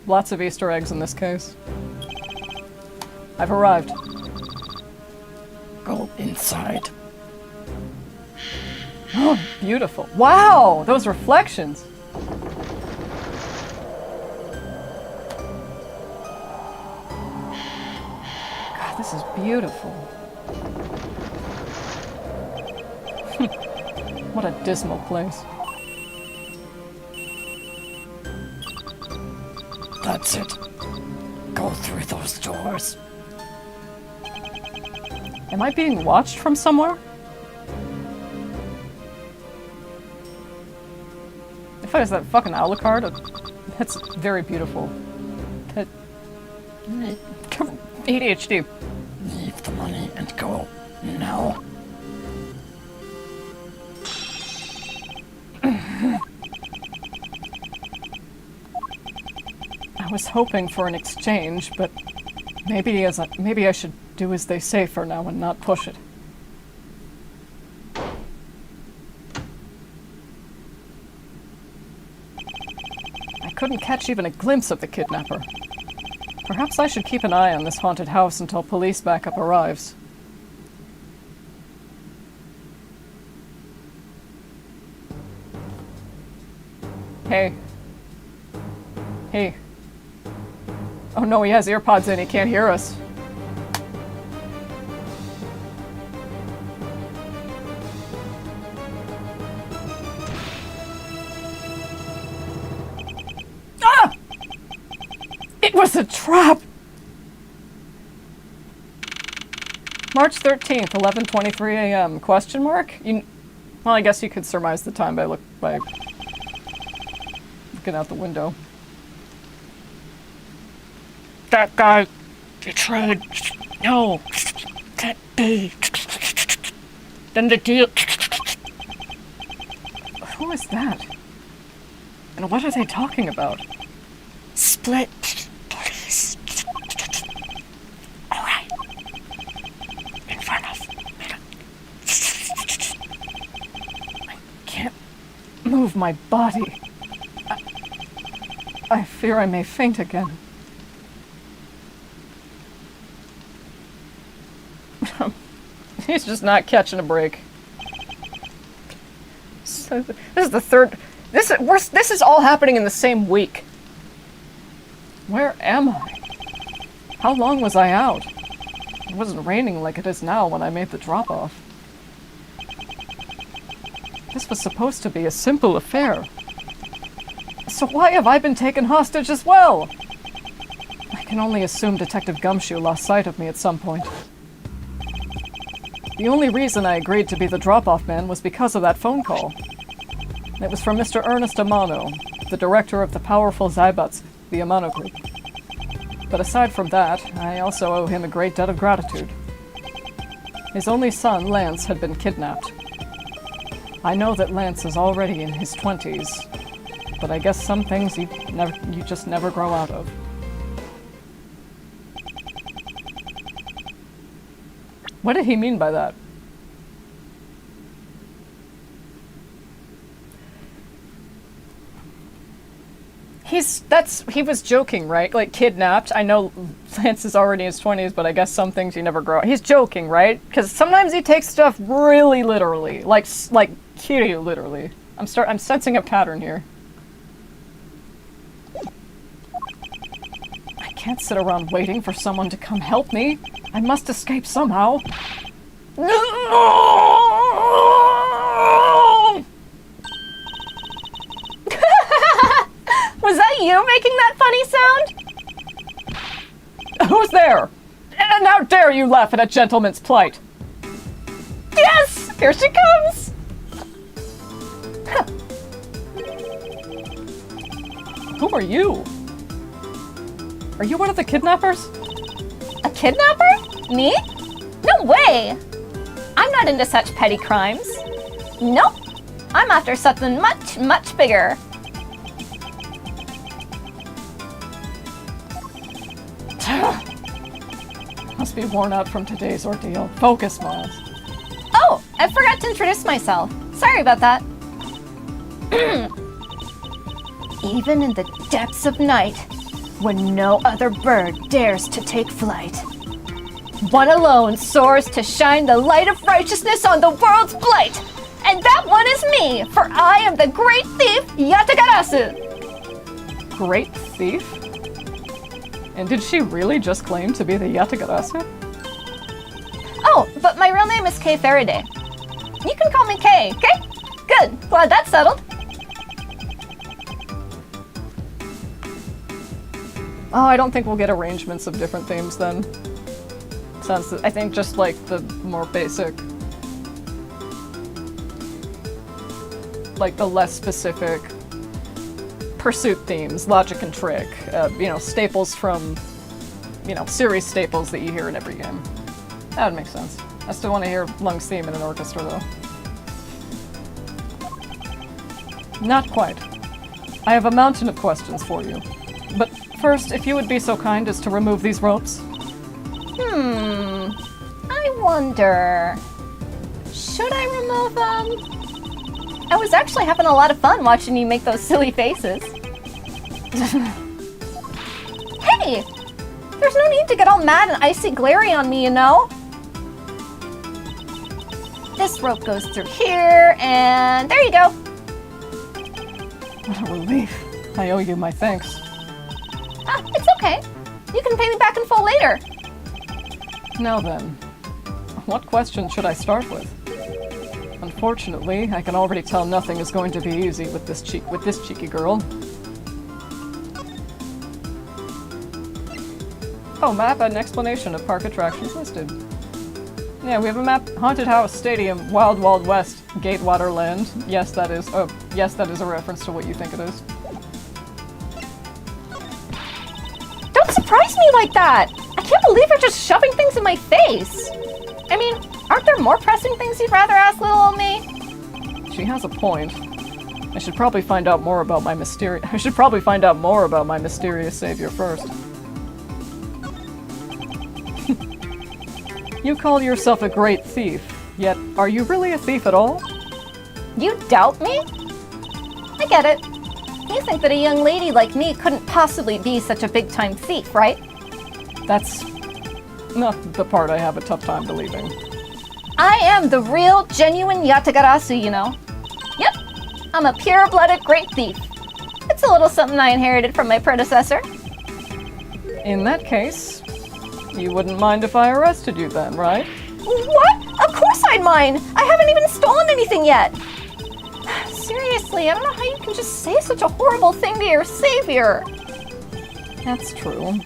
Lots of Easter eggs in this case. I've arrived. Go inside. Oh, beautiful. Wow! Those reflections! God, this is beautiful. What a dismal place. That's it. Go through those doors. Am I being watched from somewhere? If I was that fucking Alucard, that's very beautiful. That... ADHD. Leave the money and go. Now. I was hoping for an exchange, but maybe I should do as they say for now and not push it. I couldn't catch even a glimpse of the kidnapper. Perhaps I should keep an eye on this haunted house until police backup arrives. Hey. Hey. Oh no, he has earpods in, he can't hear us. Ah! It was a trap! March 13th, 11:23 a.m. Question mark? Well, I guess you could surmise the time by looking out the window. That guy betrayed. No, can't be. Then the deal. Who is that? And what are they talking about? Split, please. All right. In front of me. I can't move my body. I fear I may faint again. He's just not catching a break. So, this is the third... This is all happening in the same week. Where am I? How long was I out? It wasn't raining like it is now when I made the drop-off. This was supposed to be a simple affair. So why have I been taken hostage as well? I can only assume Detective Gumshoe lost sight of me at some point. The only reason I agreed to be the drop-off man was because of that phone call. It was from Mr. Ernest Amano, the director of the powerful Zaibatsu, the Amano Group. But aside from that, I also owe him a great debt of gratitude. His only son, Lance, had been kidnapped. I know that Lance is already in his 20s, but I guess some things you just never grow out of. What did he mean by that? He was joking, right? Like, kidnapped. I know Lance is already in his 20s, but I guess some things you never grow out. He's joking, right? Because sometimes he takes stuff really literally. Like Kiryu literally. I'm sensing a pattern here. I can't sit around waiting for someone to come help me. I must escape somehow. you laugh at a gentleman's plight? Yes! Here she comes! Who are you? Are you one of the kidnappers? A kidnapper? Me? No way! I'm not into such petty crimes. Nope. I'm after something much, much bigger. Must be worn out from today's ordeal. Focus, Miles. Oh, I forgot to introduce myself. Sorry about that. Even in the depths of night, when no other bird dares to take flight, one alone soars to shine the light of righteousness on the world's blight. And that one is me, for I am the great thief Yatagarasu. Great thief? And did she really just claim to be the Yatagarasu? Oh, but my real name is Kay Faraday. You can call me Kay, okay? Good, glad that's settled. Oh, I don't think we'll get arrangements of different themes then. Sounds, I think just like the more basic, like the less specific pursuit themes, logic and trick, staples from, series staples that you hear in every game. That would make sense. I still want to hear Lung's theme in an orchestra though. Not quite. I have a mountain of questions for you. But first, if you would be so kind as to remove these ropes. I wonder... should I remove them? I was actually having a lot of fun watching you make those silly faces. Hey! There's no need to get all mad and icy glary on me, you know? This rope goes through here, and there you go. What a relief. I owe you my thanks. It's okay. You can pay me back in full later. Now then, what question should I start with? Unfortunately, I can already tell nothing is going to be easy with this cheeky girl. Oh, map and explanation of park attractions listed. Yeah, we have a map: Haunted House, Stadium, Wild Wild West, Gatewater Land. Yes, that is a reference to what you think it is. Don't surprise me like that! I can't believe you're just shoving things in my face! I mean, aren't there more pressing things you'd rather ask little old me? She has a point. I should probably find out more about my mysterious savior first. You call yourself a great thief, yet are you really a thief at all? You doubt me? I get it. You think that a young lady like me couldn't possibly be such a big-time thief, right? That's not the part I have a tough time believing. I am the real, genuine Yatagarasu, you know. Yep, I'm a pure-blooded great thief. It's a little something I inherited from my predecessor. In that case, you wouldn't mind if I arrested you then, right? What? Of course I'd mind! I haven't even stolen anything yet! Seriously, I don't know how you can just say such a horrible thing to your savior! That's true.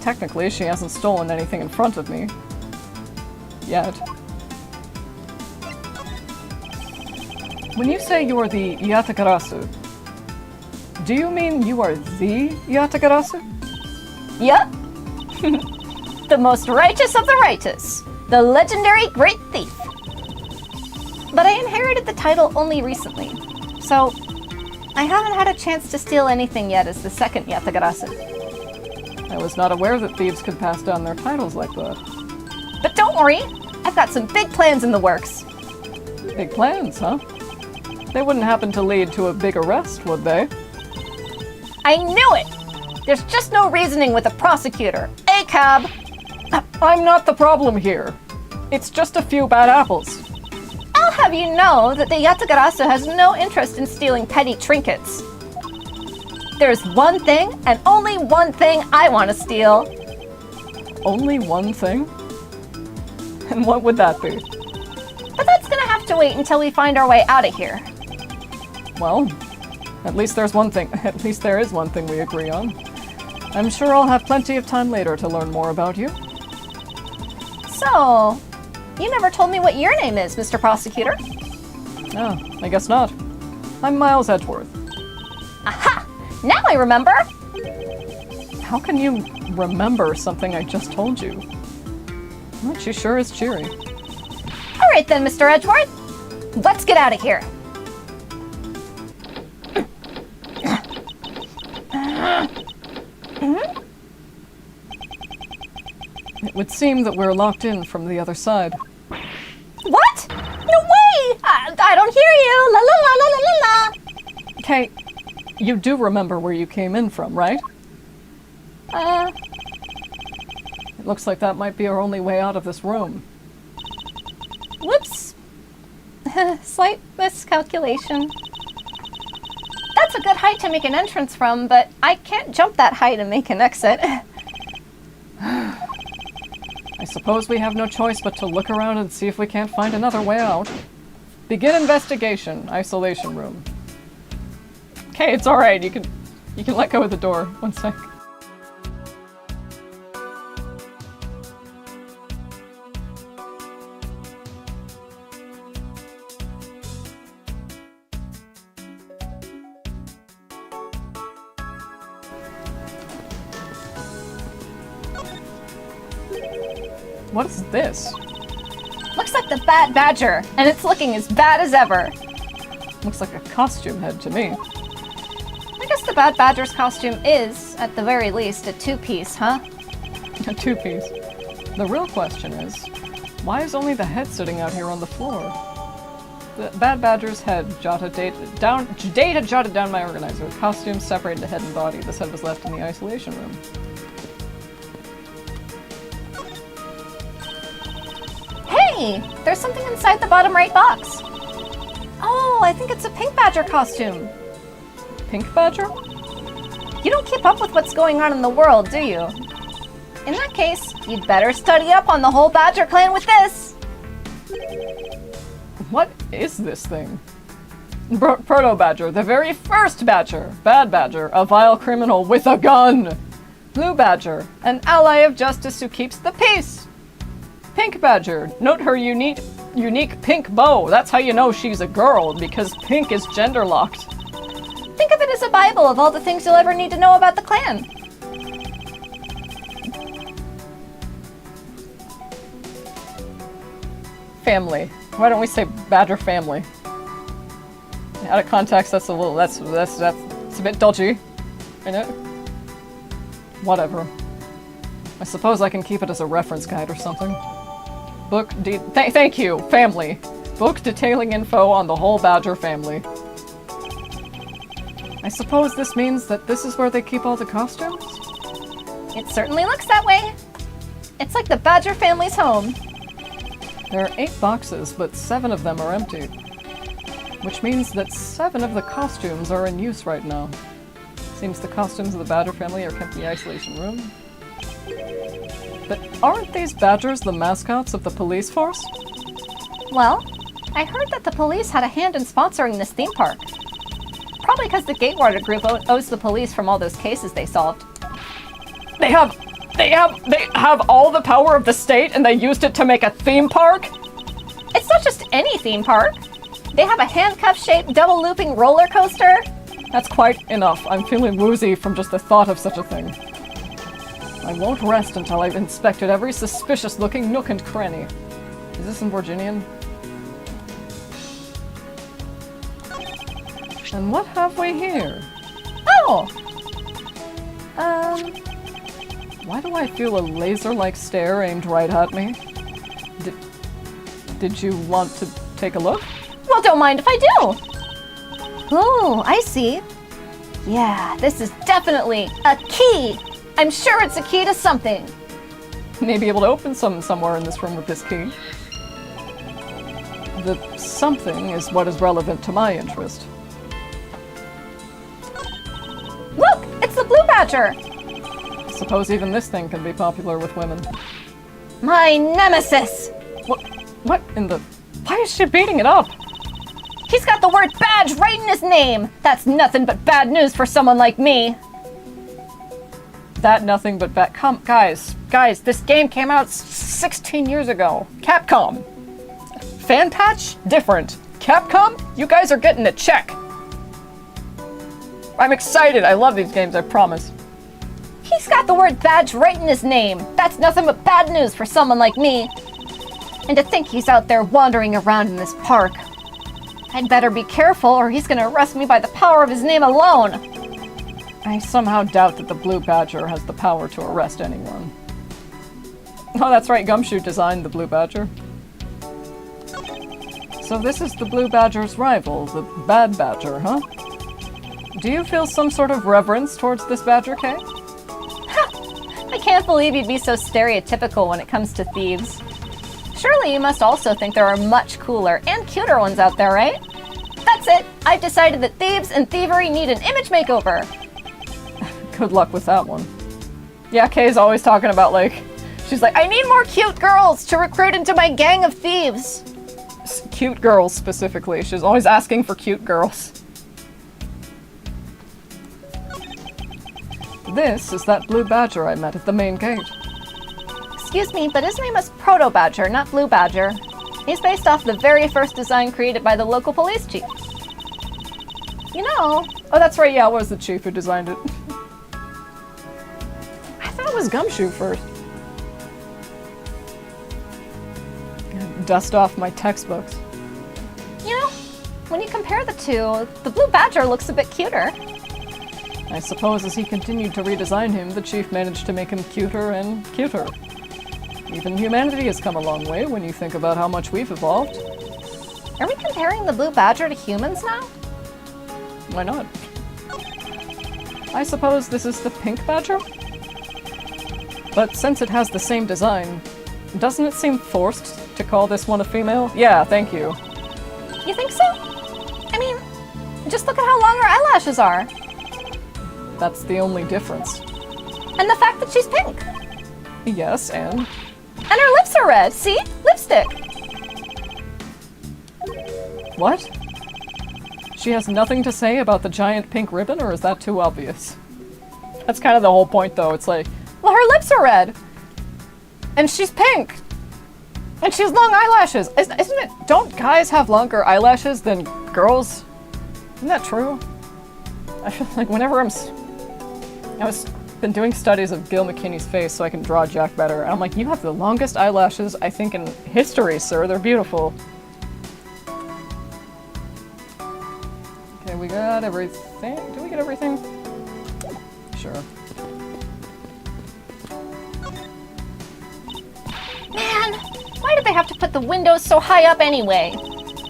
Technically, she hasn't stolen anything in front of me. Yet. When you say you're the Yatagarasu, do you mean you are the Yatagarasu? Yep. The most righteous of the righteous. The legendary great thief. But I inherited the title only recently, so I haven't had a chance to steal anything yet as the second Yatagarasu. I was not aware that thieves could pass down their titles like that. But don't worry, I've got some big plans in the works. Big plans, huh? They wouldn't happen to lead to a big arrest, would they? I knew it! There's just no reasoning with a prosecutor. A cab! I'm not the problem here. It's just a few bad apples. I'll have you know that the Yatagarasu has no interest in stealing petty trinkets. There's one thing, and only one thing I want to steal. Only one thing? And what would that be? But that's gonna have to wait until we find our way out of here. Well, at least there is one thing we agree on. I'm sure I'll have plenty of time later to learn more about you. So, you never told me what your name is, Mr. Prosecutor. Oh, I guess not. I'm Miles Edgeworth. Aha! Now I remember! How can you remember something I just told you? Well, she sure is cheery. Alright then, Mr. Edgeworth. Let's get out of here. It would seem that we're locked in from the other side. What? No way! I don't hear you! La la la la la la la! Kay, you do remember where you came in from, right? It looks like that might be our only way out of this room. Whoops. Slight miscalculation. That's a good height to make an entrance from, but I can't jump that height and make an exit. I suppose we have no choice but to look around and see if we can't find another way out. Begin investigation. Isolation room. Okay, it's alright. You can let go of the door. One sec. What is this? Looks like the Bat Badger, and it's looking as bad as ever. Looks like a costume head to me. I guess the Bat Badger's costume is, at the very least, a two-piece, huh? A two-piece. The real question is, why is only the head sitting out here on the floor? The Bad Badger's head data jotted down my organizer. Costume separated the head and body. This head was left in the isolation room. Hey! There's something inside the bottom right box. Oh, I think it's a Pink Badger costume. Pink Badger? You don't keep up with what's going on in the world, do you? In that case, you'd better study up on the whole Badger clan with this. What is this thing? Proto Badger, the very first Badger. Bad Badger, a vile criminal with a gun. Blue Badger, an ally of justice who keeps the peace. Pink Badger, note her unique pink bow. That's how you know she's a girl, because pink is gender locked. Think of it as a Bible of all the things you'll ever need to know about the clan. Family. Why don't we say Badger family? Out of context, that's a bit dodgy, isn't it? Whatever. I suppose I can keep it as a reference guide or something. Thank you, family. Book detailing info on the whole Badger family. I suppose this means that this is where they keep all the costumes? It certainly looks that way. It's like the Badger family's home. There are 8 boxes, but 7 of them are empty. Which means that 7 of the costumes are in use right now. Seems the costumes of the Badger family are kept in the isolation room. But aren't these Badgers the mascots of the police force? Well, I heard that the police had a hand in sponsoring this theme park. Probably because the Gatewater group owes the police from all those cases they solved. They have all the power of the state and they used it to make a theme park? It's not just any theme park. They have a handcuff-shaped double-looping roller coaster. That's quite enough. I'm feeling woozy from just the thought of such a thing. I won't rest until I've inspected every suspicious-looking nook and cranny. Is this in Virginian? And what have we here? Oh! Why do I feel a laser-like stare aimed right at me? Did you want to take a look? Well, don't mind if I do! Oh, I see. Yeah, this is definitely a key! I'm sure it's a key to something. May be able to open somewhere in this room with this key. The something is what is relevant to my interest. Look! It's the Blue Badger! I suppose even this thing can be popular with women. My nemesis! What in the... Why is she beating it up? He's got the word badge right in his name! That's nothing but bad news for someone like me. That nothing but bad... Guys, this game came out 16 years ago. Capcom. Fan patch? Different. Capcom? You guys are getting a check. I'm excited. I love these games, I promise. He's got the word badge right in his name. That's nothing but bad news for someone like me. And to think he's out there wandering around in this park. I'd better be careful or he's gonna arrest me by the power of his name alone. I somehow doubt that the Blue Badger has the power to arrest anyone. Oh, that's right, Gumshoe designed the Blue Badger. So this is the Blue Badger's rival, the Bad Badger, huh? Do you feel some sort of reverence towards this Badger, Kay? I can't believe you'd be so stereotypical when it comes to thieves. Surely you must also think there are much cooler and cuter ones out there, right? That's it! I've decided that thieves and thievery need an image makeover! Good luck with that one. Yeah, Kay's always talking about, like... She's like, I need more cute girls to recruit into my gang of thieves! Cute girls, specifically. She's always asking for cute girls. This is that Blue Badger I met at the main gate. Excuse me, but his name is Proto Badger, not Blue Badger. He's based off the very first design created by the local police chief. You know... Oh, that's right, yeah, it was the chief who designed it. I thought it was Gumshoe first. Dust off my textbooks. You know, when you compare the two, the Blue Badger looks a bit cuter. I suppose as he continued to redesign him, the chief managed to make him cuter and cuter. Even humanity has come a long way when you think about how much we've evolved. Are we comparing the Blue Badger to humans now? Why not? I suppose this is the Pink Badger? But since it has the same design, doesn't it seem forced to call this one a female? Yeah, thank you. You think so? I mean, just look at how long her eyelashes are. That's the only difference. And the fact that she's pink. Yes, and? And her lips are red, see? Lipstick. What? She has nothing to say about the giant pink ribbon, or is that too obvious? That's kind of the whole point, though. It's like, well, her lips are red. And she's pink. And she has long eyelashes. Isn't it? Don't guys have longer eyelashes than girls? Isn't that true? I feel like whenever been doing studies of Gil McKinney's face so I can draw Jack better. And I'm like, you have the longest eyelashes, I think, in history, sir. They're beautiful. Okay, we got everything. Did we get everything? Sure. Man, why did they have to put the windows so high up anyway?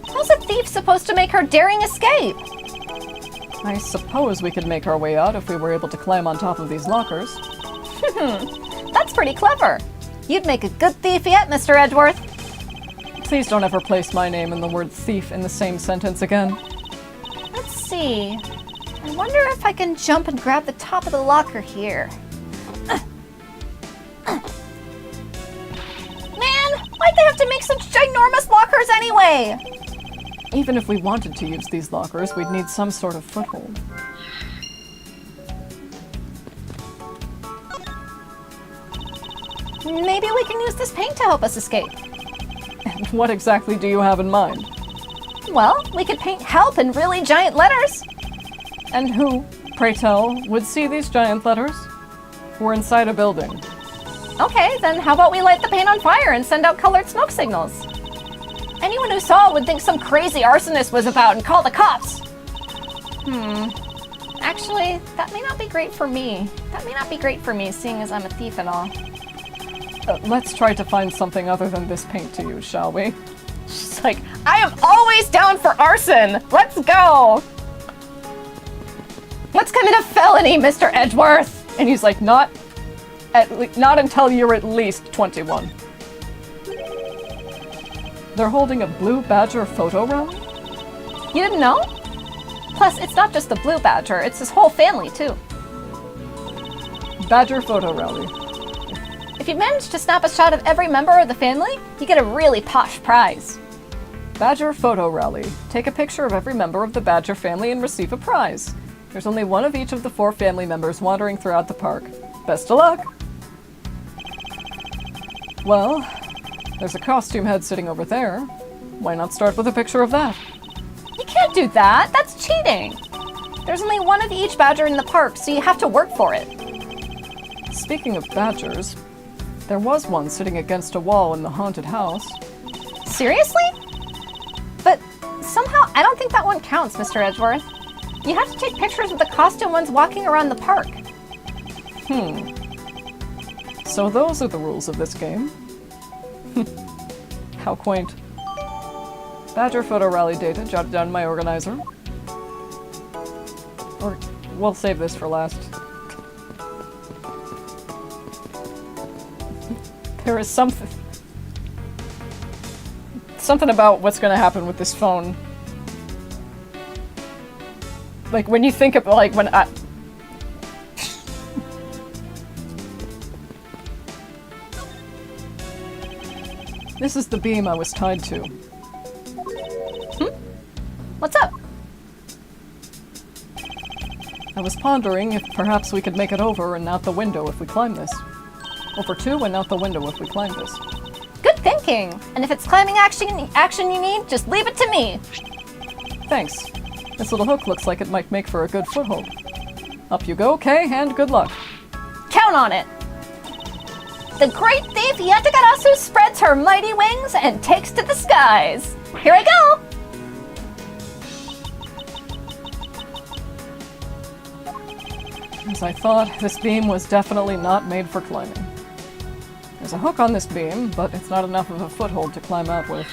How's a thief supposed to make her daring escape? I suppose we could make our way out if we were able to climb on top of these lockers. That's pretty clever. You'd make a good thief yet, Mr. Edgeworth. Please don't ever place my name and the word thief in the same sentence again. Let's see. I wonder if I can jump and grab the top of the locker here. Man, why'd they have to make such ginormous lockers anyway? Even if we wanted to use these lockers, we'd need some sort of foothold. Maybe we can use this paint to help us escape. And what exactly do you have in mind? Well, we could paint help in really giant letters. And who, pray tell, would see these giant letters? We're inside a building. Okay, then how about we light the paint on fire and send out colored smoke signals? Anyone who saw it would think some crazy arsonist was about and call the cops. Actually, that may not be great for me. That may not be great for me, seeing as I'm a thief and all. Let's try to find something other than this paint to use, shall we? She's like, I am always down for arson! Let's go! Let's commit a felony, Mr. Edgeworth! And he's like, not until you're at least 21. They're holding a Blue Badger photo rally? You didn't know? Plus, it's not just the Blue Badger, it's his whole family, too. Badger photo rally. If you manage to snap a shot of every member of the family, you get a really posh prize. Badger photo rally. Take a picture of every member of the Badger family and receive a prize. There's only one of each of the 4 family members wandering throughout the park. Best of luck! Well, There's a costume head sitting over there. Why not start with a picture of that? You can't do that. That's cheating. There's only one of each badger in the park, so you have to work for it. Speaking of badgers, there was one sitting against a wall in the haunted house. Seriously? But somehow I don't think that one counts, Mr. Edgeworth. You have to take pictures of the costume ones walking around the park. So those are the rules of this game. How quaint. Badger photo rally data jotted down my organizer. Or we'll save this for last. There is something about what's going to happen with this phone. Like when you think of like when I This is the beam I was tied to. What's up? I was pondering if perhaps we could make it over and out the window if we climb this. Over 2 and out the window if we climb this. Good thinking. And if it's climbing action you need, just leave it to me. Thanks. This little hook looks like it might make for a good foothold. Up you go, Kay, and good luck. Count on it. The great thief Yantagarasu spreads her mighty wings and takes to the skies. Here I go. As I thought, this beam was definitely not made for climbing. There's a hook on this beam, but it's not enough of a foothold to climb out with.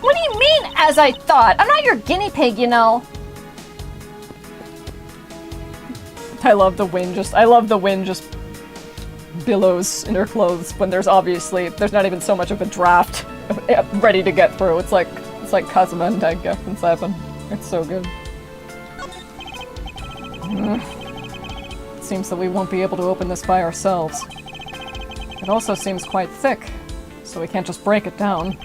What do you mean, as I thought? I'm not your guinea pig, you know. I love the wind just billows in her clothes when there's not even so much of a draft ready to get through. It's like Kazuma and Daiga in 7. It's so good. It seems that we won't be able to open this by ourselves. It also seems quite thick, so we can't just break it down.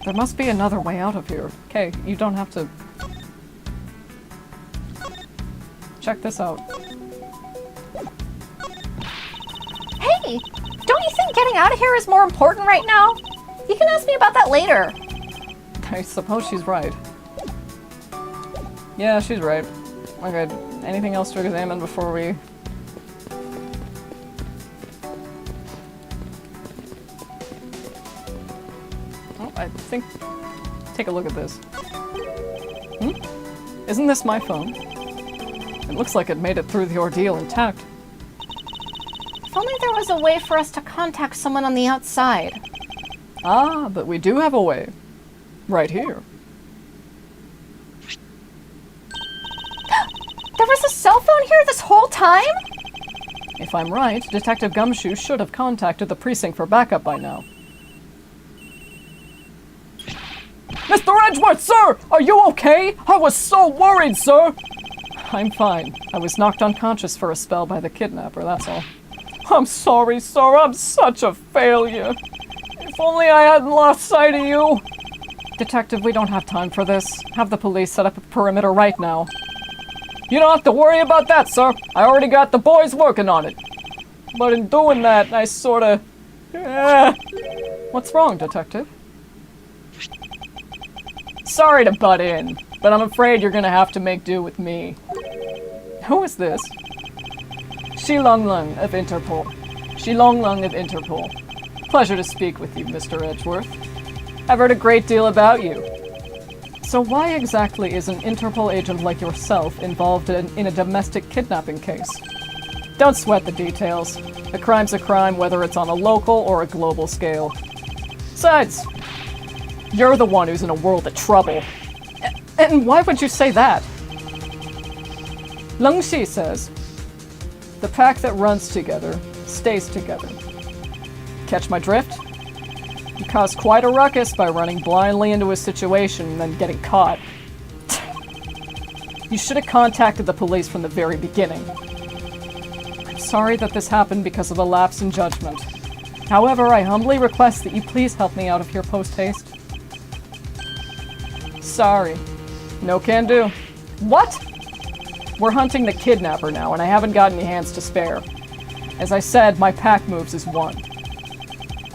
There must be another way out of here. Okay, you don't have to... Check this out. Hey, don't you think getting out of here is more important right now? You can ask me about that later. I suppose she's right. Yeah, she's right. Okay, anything else to examine before we... Oh, I think... Take a look at this. Isn't this my phone? It looks like it made it through the ordeal intact. If only there was a way for us to contact someone on the outside. Ah, but we do have a way. Right here. There was a cell phone here this whole time? If I'm right, Detective Gumshoe should have contacted the precinct for backup by now. Mr. Edgeworth, sir! Are you okay? I was so worried, sir! I'm fine. I was knocked unconscious for a spell by the kidnapper, that's all. I'm sorry, sir. I'm such a failure. If only I hadn't lost sight of you. Detective, we don't have time for this. Have the police set up a perimeter right now. You don't have to worry about that, sir. I already got the boys working on it. But in doing that, I sorta... What's wrong, Detective? Sorry to butt in, but I'm afraid you're gonna have to make do with me. Who is this? Shilong Lung of Interpol. Shilong Lung of Interpol. Pleasure to speak with you, Mr. Edgeworth. I've heard a great deal about you. So why exactly is an Interpol agent like yourself involved in a domestic kidnapping case? Don't sweat the details. A crime's a crime whether it's on a local or a global scale. Besides, you're the one who's in a world of trouble. And why would you say that? Lung Shi says, the pack that runs together stays together. Catch my drift? You caused quite a ruckus by running blindly into a situation and then getting caught. You should have contacted the police from the very beginning. I'm sorry that this happened because of a lapse in judgment. However, I humbly request that you please help me out of here post-haste. Sorry. No can do. What? We're hunting the kidnapper now, and I haven't got any hands to spare. As I said, my pack moves as one.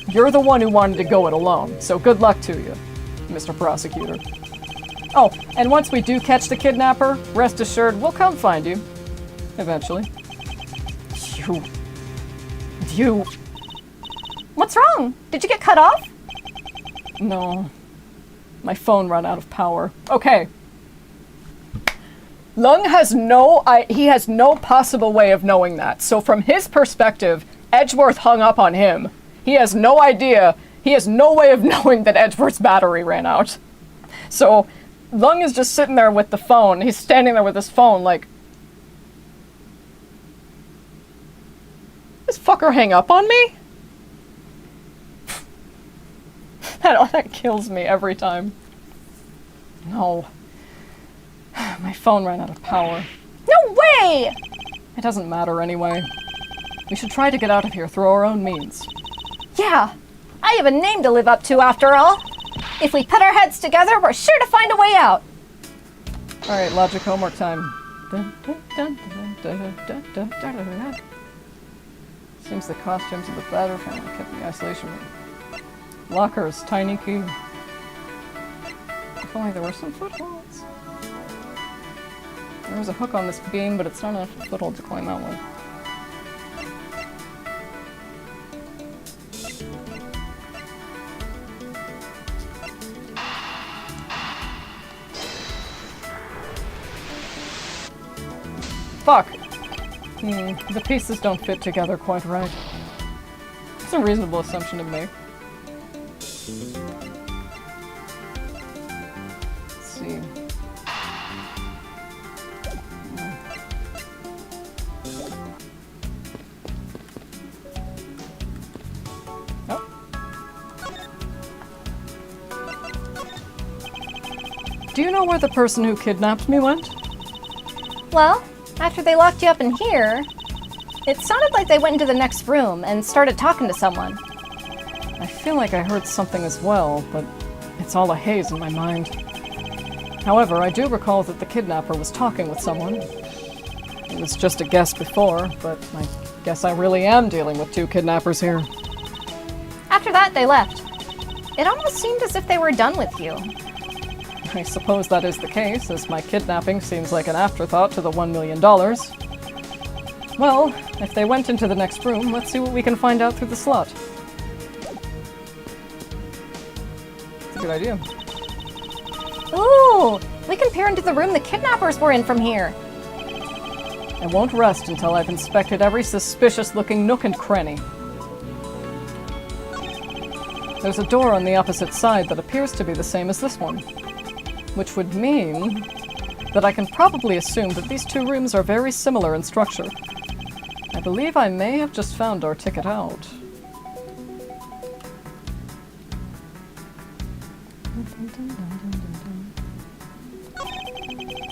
You're the one who wanted to go it alone, so good luck to you, Mr. Prosecutor. Oh, and once we do catch the kidnapper, rest assured we'll come find you. Eventually. You... What's wrong? Did you get cut off? No. My phone ran out of power. Okay. Lung has he has no possible way of knowing that. So from his perspective, Edgeworth hung up on him. He has no idea. He has no way of knowing that Edgeworth's battery ran out. So Lung is just sitting there with the phone. He's standing there with his phone like, this fucker hang up on me? That kills me every time. No. My phone ran out of power. No way! It doesn't matter anyway. We should try to get out of here through our own means. Yeah, I have a name to live up to after all. If we put our heads together, we're sure to find a way out. Alright, logic homework time. Seems the costumes of the Batter family kept the isolation room. Lockers, tiny key. If only there were some footholds. There was a hook on this beam, but it's not enough foothold to climb that one. Fuck! The pieces don't fit together quite right. It's a reasonable assumption to make. Let's see. Oh. Do you know where the person who kidnapped me went? Well, after they locked you up in here, it sounded like they went into the next room and started talking to someone. I feel like I heard something as well, but it's all a haze in my mind. However, I do recall that the kidnapper was talking with someone. It was just a guess before, but I guess I really am dealing with two kidnappers here. After that, they left. It almost seemed as if they were done with you. I suppose that is the case, as my kidnapping seems like an afterthought to the $1 million. Well, if they went into the next room, let's see what we can find out through the slot. It's a good idea. Ooh, we can peer into the room the kidnappers were in from here. I won't rest until I've inspected every suspicious-looking nook and cranny. There's a door on the opposite side that appears to be the same as this one, which would mean that I can probably assume that these two rooms are very similar in structure. I believe I may have just found our ticket out.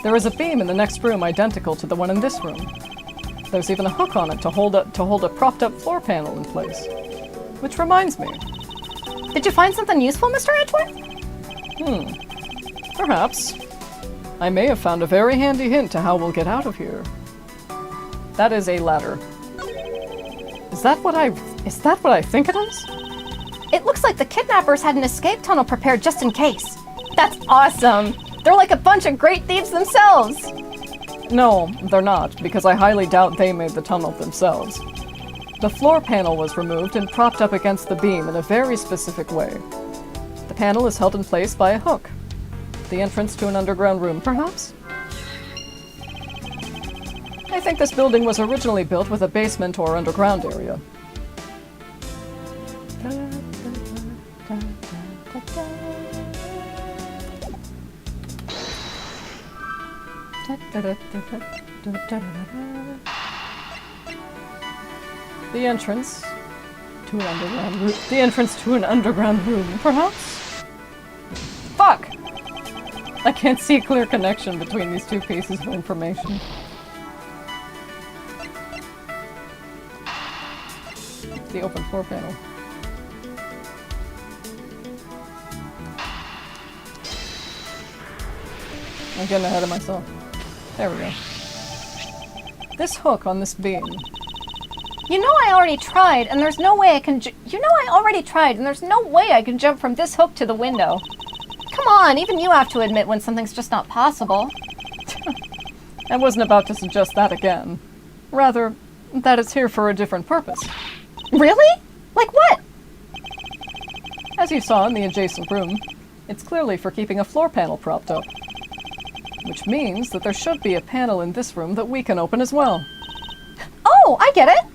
There is a beam in the next room identical to the one in this room. There's even a hook on it to hold a propped-up floor panel in place. Which reminds me. Did you find something useful, Mr. Edgeworth? Perhaps. I may have found a very handy hint to how we'll get out of here. That is a ladder. Is that what I think it is? It looks like the kidnappers had an escape tunnel prepared just in case. That's awesome! They're like a bunch of great thieves themselves! No, they're not, because I highly doubt they made the tunnel themselves. The floor panel was removed and propped up against the beam in a very specific way. The panel is held in place by a hook. The entrance to an underground room, perhaps? I think this building was originally built with a basement or underground area. The entrance to an underground room. The entrance to an underground room, perhaps? Fuck! I can't see a clear connection between these two pieces of information. The open floor panel. I'm getting ahead of myself. There we go. This hook on this beam You know I already tried, and there's no way I can You know I already tried, and there's no way I can jump from this hook to the window. Come on, even you have to admit when something's just not possible. I wasn't about to suggest that again. Rather, that it's here for a different purpose. Really? Like what? As you saw in the adjacent room, it's clearly for keeping a floor panel propped up. Which means that there should be a panel in this room that we can open as well. Oh, I get it!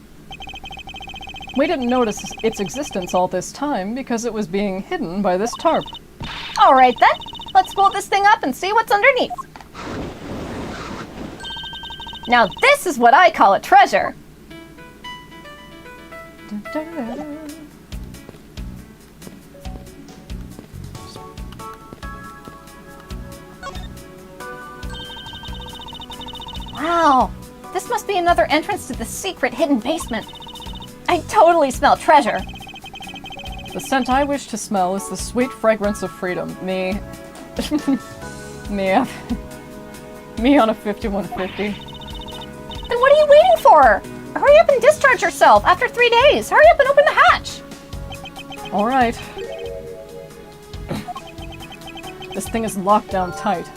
We didn't notice its existence all this time because it was being hidden by this tarp. Alright then, let's pull this thing up and see what's underneath. Now this is what I call a treasure! Wow, this must be another entrance to the secret hidden basement. I totally smell treasure. The scent I wish to smell is the sweet fragrance of freedom. Me on a 5150. Then what are you waiting for? Hurry up and discharge yourself after 3 days. Hurry up and open the hatch. All right. This thing is locked down tight.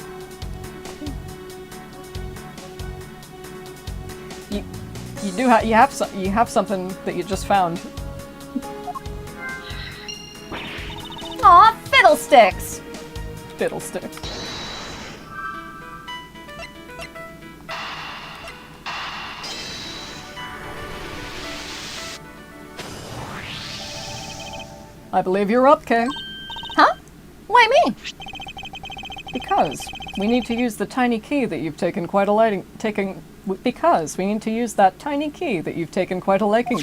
You have something that you just found. Aw, fiddlesticks. Fiddlesticks. I believe you're up, Kay. Huh? Why me? Because we need to use the tiny key that you've taken quite a liking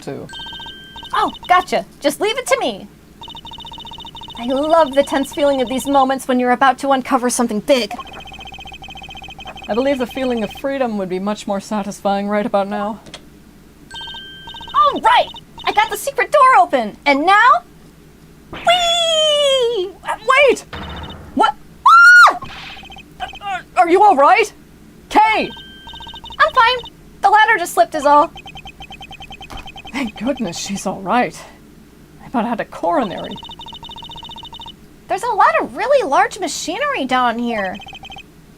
to. Oh, gotcha. Just leave it to me. I love the tense feeling of these moments when you're about to uncover something big. I believe the feeling of freedom would be much more satisfying right about now. All right! I got the secret door open, and now... Whee! Wait! What? Ah! Are you all right? Kay! I'm fine. The ladder just slipped is all. Thank goodness she's all right. I about had a coronary. There's a lot of really large machinery down here.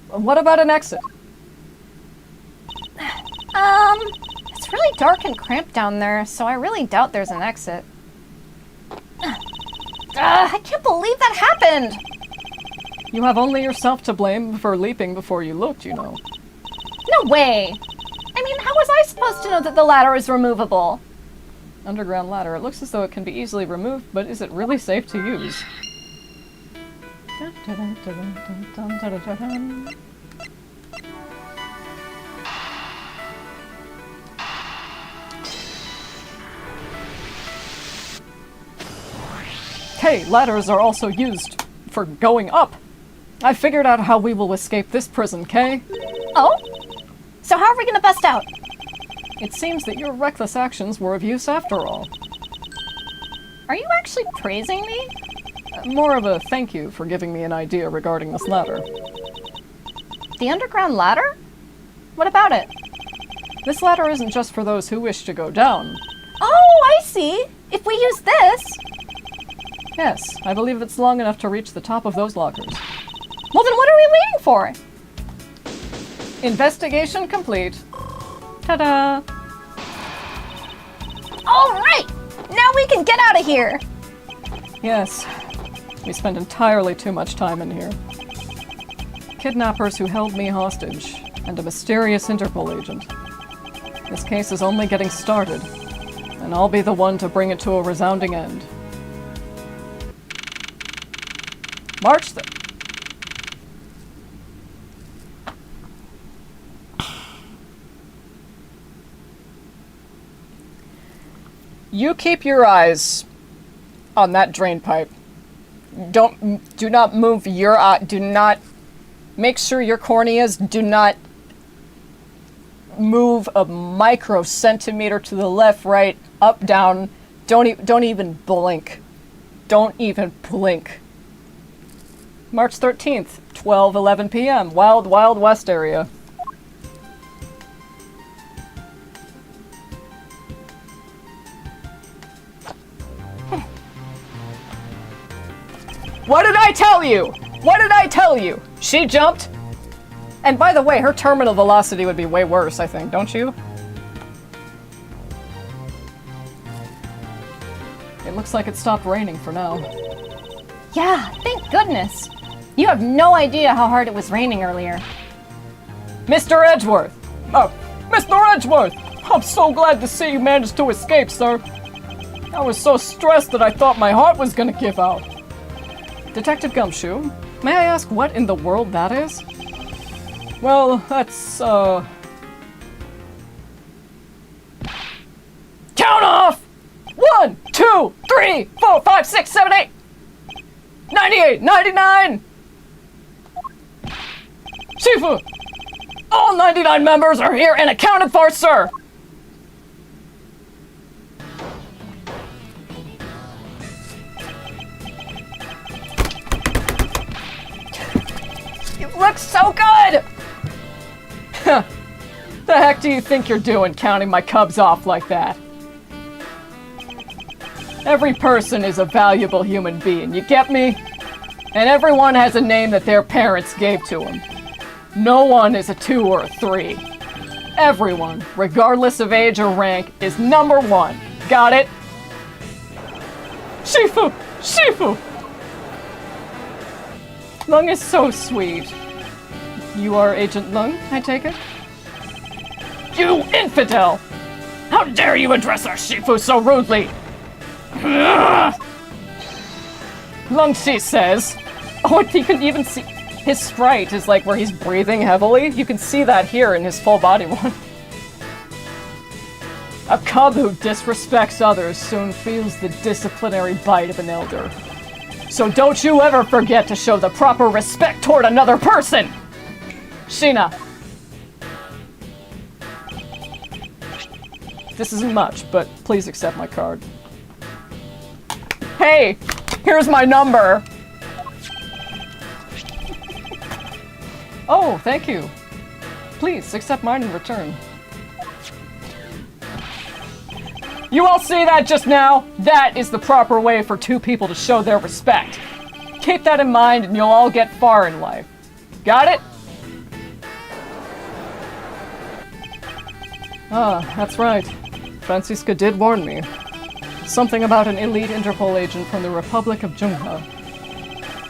What about an exit? It's really dark and cramped down there, so I really doubt there's an exit. I can't believe that happened! You have only yourself to blame for leaping before you looked, you know. No way! I mean, how was I supposed to know that the ladder is removable? Underground ladder. It looks as though it can be easily removed, but is it really safe to use? Hey, ladders are also used for going up. I figured out how we will escape this prison, Kay. Oh? So how are we gonna bust out? It seems that your reckless actions were of use after all. Are you actually praising me? More of a thank you for giving me an idea regarding this ladder. The underground ladder? What about it? This ladder isn't just for those who wish to go down. Oh, I see! If we use this... Yes, I believe it's long enough to reach the top of those lockers. Well then what are we waiting for? Investigation complete. Ta-da! Alright! Now we can get out of here! Yes, we spent entirely too much time in here. Kidnappers who held me hostage, and a mysterious Interpol agent. This case is only getting started, and I'll be the one to bring it to a resounding end. March the... You keep your eyes on that drain pipe. Do not move your eye. Do not make sure your corneas do not move a microcentimeter to the left, right, up, down. Don't even blink. Don't even blink. March 13th, 12:11 p.m. Wild Wild West area. What did I tell you? What did I tell you? She jumped? And by the way, her terminal velocity would be way worse, I think, don't you? It looks like it stopped raining for now. Yeah, thank goodness. You have no idea how hard it was raining earlier. Mr. Edgeworth! Oh, Mr. Edgeworth! I'm so glad to see you managed to escape, sir. I was so stressed that I thought my heart was gonna give out. Detective Gumshoe, may I ask what in the world that is? Well, that's, Count off! 1, 2, 3, 4, 5, 6, 7, 8! 98, 99! Shifu! All 99 members are here and accounted for, sir! You look so good! The heck do you think you're doing counting my cubs off like that? Every person is a valuable human being, you get me? And everyone has a name that their parents gave to them. No one is a 2 or a 3. Everyone, regardless of age or rank, is number 1. Got it? Shifu! Shifu! Lung is so sweet. You are Agent Lung, I take it? You infidel! How dare you address our Shifu so rudely? Lung Si says... Oh, and you can even see... His sprite is like where he's breathing heavily. You can see that here in his full body one. A cub who disrespects others soon feels the disciplinary bite of an elder. So don't you ever forget to show the proper respect toward another person! Sheena. This isn't much, but please accept my card. Hey! Here's my number! Oh, thank you. Please, accept mine in return. You all see that just now? That is the proper way for two people to show their respect. Keep that in mind and you'll all get far in life. Got it? Ah, that's right. Francisca did warn me. Something about an elite Interpol agent from the Republic of Jungha.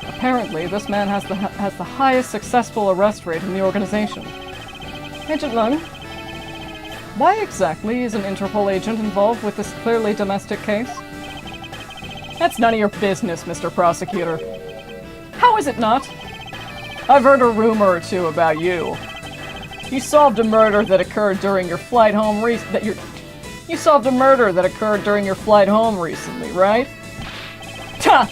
Apparently, this man has the highest successful arrest rate in the organization. Agent Lung, why exactly is an Interpol agent involved with this clearly domestic case? That's none of your business, Mr. Prosecutor. How is it not? I've heard a rumor or two about you. You solved a murder that occurred during your flight home You solved a murder that occurred during your flight home recently, right? Ta!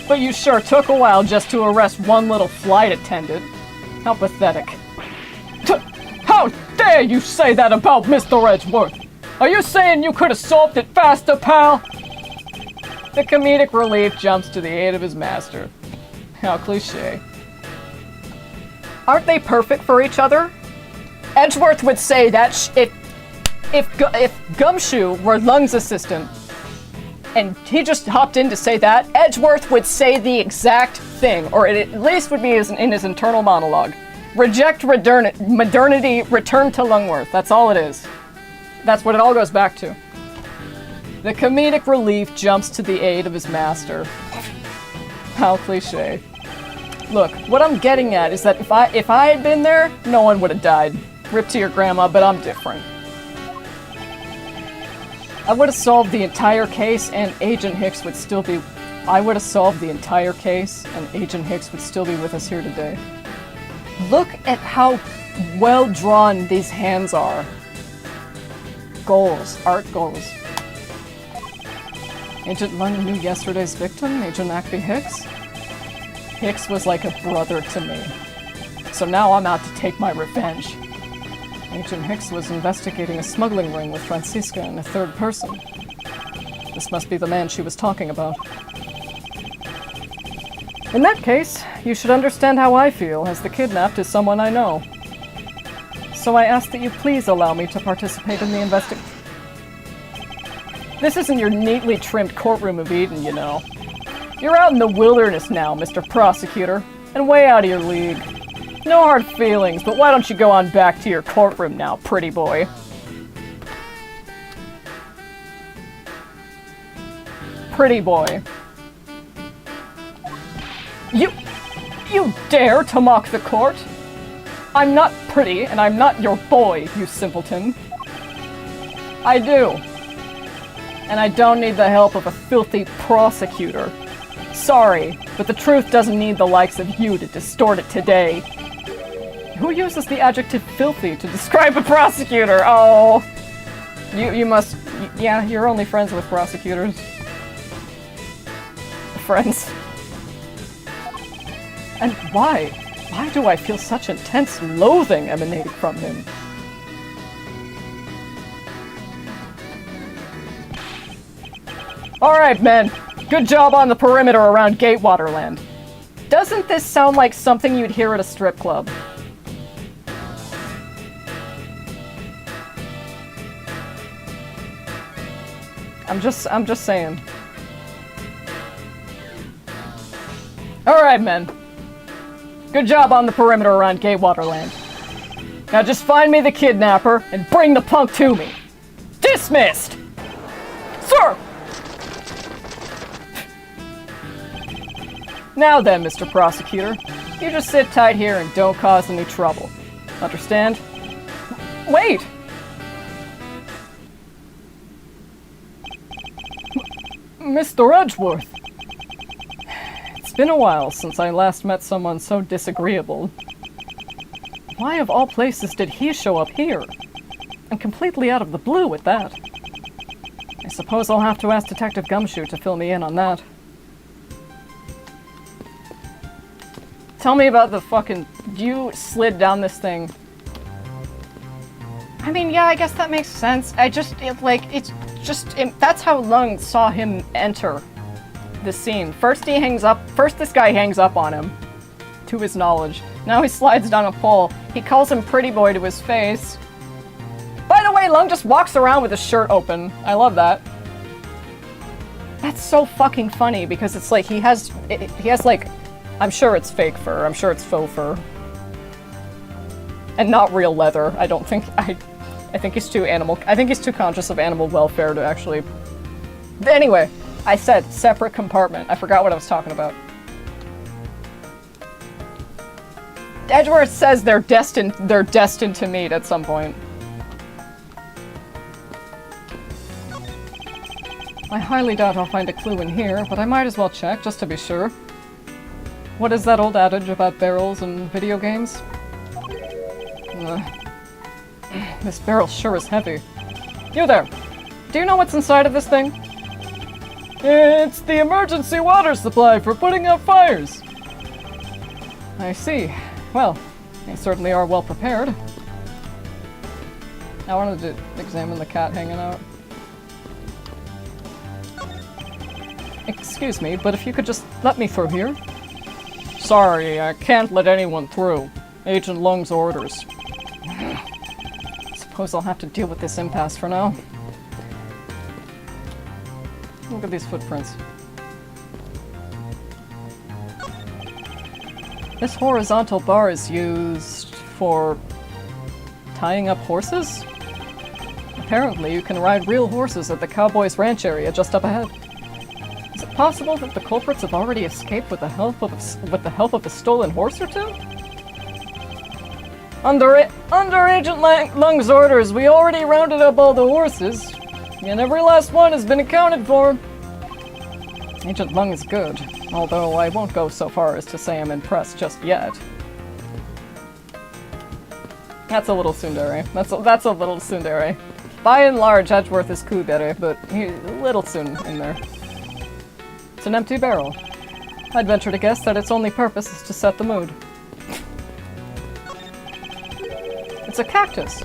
But you sure took a while just to arrest one little flight attendant. How pathetic. How dare you say that about Mr. Edgeworth? Are you saying you could have solved it faster, pal? The comedic relief jumps to the aid of his master. How cliche. Aren't they perfect for each other? Edgeworth would say that if Gumshoe were Lung's assistant, and he just hopped in to say that, Edgeworth would say the exact thing, or it at least would be in his internal monologue. Reject modernity, return to Lungworth. That's all it is. That's what it all goes back to. The comedic relief jumps to the aid of his master. How cliche. Look, what I'm getting at is that if I had been there, no one would have died. Rip to your grandma, but I'm different. I would have solved the entire case and Agent Hicks would still be... I would have solved the entire case and Agent Hicks would still be with us here today. Look at how well drawn these hands are. Goals. Art goals. Agent Lung knew yesterday's victim, Agent Acme Hicks. Hicks was like a brother to me. So now I'm out to take my revenge. Agent Hicks was investigating a smuggling ring with Francisca and a third person. This must be the man she was talking about. In that case, you should understand how I feel, as the kidnapped is someone I know. So I ask that you please allow me to participate in the investigation. This isn't your neatly trimmed courtroom of Eden, you know. You're out in the wilderness now, Mr. Prosecutor, and way out of your league. No hard feelings, but why don't you go on back to your courtroom now, pretty boy? Pretty boy. You dare to mock the court? I'm not pretty, and I'm not your boy, you simpleton. I do. And I don't need the help of a filthy prosecutor. Sorry, but the truth doesn't need the likes of you to distort it today. Who uses the adjective filthy to describe a prosecutor? Oh. You must... Yeah, you're only friends with prosecutors. Friends. And why? Why do I feel such intense loathing emanating from him? Alright, men. Good job on the perimeter around Gatewaterland. Doesn't this sound like something you'd hear at a strip club? I'm just saying. Alright, men. Good job on the perimeter around Gatewaterland. Now just find me the kidnapper and bring the punk to me. Dismissed! Sir! Now then, Mr. Prosecutor, you just sit tight here and don't cause any trouble. Understand? Wait! Mr. Edgeworth! It's been a while since I last met someone so disagreeable. Why of all places did he show up here? And completely out of the blue at that. I suppose I'll have to ask Detective Gumshoe to fill me in on that. Tell me about the fucking... You slid down this thing. I mean, yeah, I guess that makes sense. That's how Lung saw him enter the scene. First this guy hangs up on him, to his knowledge. Now he slides down a pole. He calls him pretty boy to his face. By the way, Lung just walks around with his shirt open. I love that. That's so fucking funny, because it's like he has like, I'm sure it's fake fur, I'm sure it's faux fur. And not real leather. I think he's too conscious of animal welfare to actually... Anyway, I said separate compartment. I forgot what I was talking about. Edgeworth says they're destined to meet at some point. I highly doubt I'll find a clue in here, but I might as well check just to be sure. What is that old adage about barrels and video games? This barrel sure is heavy. You there! Do you know what's inside of this thing? It's the emergency water supply for putting out fires! I see. Well, they certainly are well prepared. I wanted to examine the cat hanging out. Excuse me, but if you could just let me through here? Sorry, I can't let anyone through. Agent Lung's orders. Suppose I'll have to deal with this impasse for now. Look at these footprints. This horizontal bar is used for tying up horses? Apparently, you can ride real horses at the Cowboys Ranch area just up ahead. Is it possible that the culprits have already escaped with the help of a stolen horse or two? Under Agent Lung's orders, we already rounded up all the horses, and every last one has been accounted for. Agent Lung is good, although I won't go so far as to say I'm impressed just yet. That's a little tsundere. That's a little tsundere. By and large, Edgeworth is kudere, but he's a little soon in there. It's an empty barrel. I'd venture to guess that its only purpose is to set the mood. It's a cactus.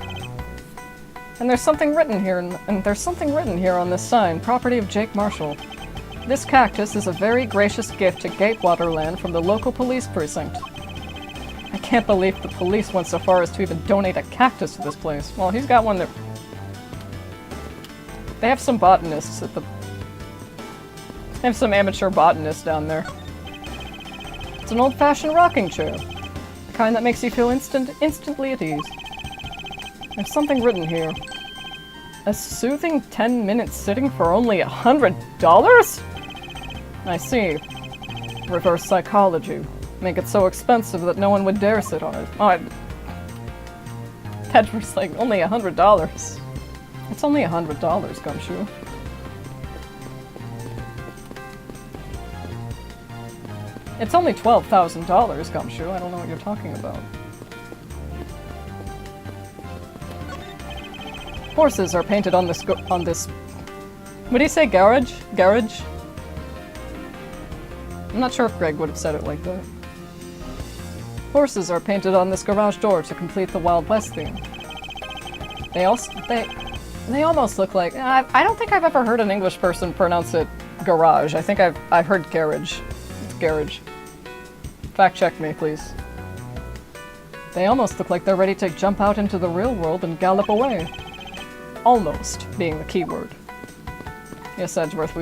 And there's something written here, on this sign, property of Jake Marshall. This cactus is a very gracious gift to Gatewaterland from the local police precinct. I can't believe the police went so far as to even donate a cactus to this place. Well, he's got one there. They have some botanists at the I have some amateur botanists down there. It's an old-fashioned rocking chair. The kind that makes you feel instantly at ease. There's something written here. A soothing 10-minute sitting for only $100? I see. Reverse psychology. Make it so expensive that no one would dare sit on it. Oh, that was like only $100. It's only $100, Gumshoe. It's only $12,000, Gumshoe. I don't know what you're talking about. Horses are painted on this what do you say, garage? Garage? I'm not sure if Greg would have said it like that. Horses are painted on this garage door to complete the Wild West theme. They almost look like... I don't think I've ever heard an English person pronounce it garage. I think I've heard garage. It's garage. Fact check me, please. They almost look like they're ready to jump out into the real world and gallop away. Almost being the key word. Yes, Edgeworth,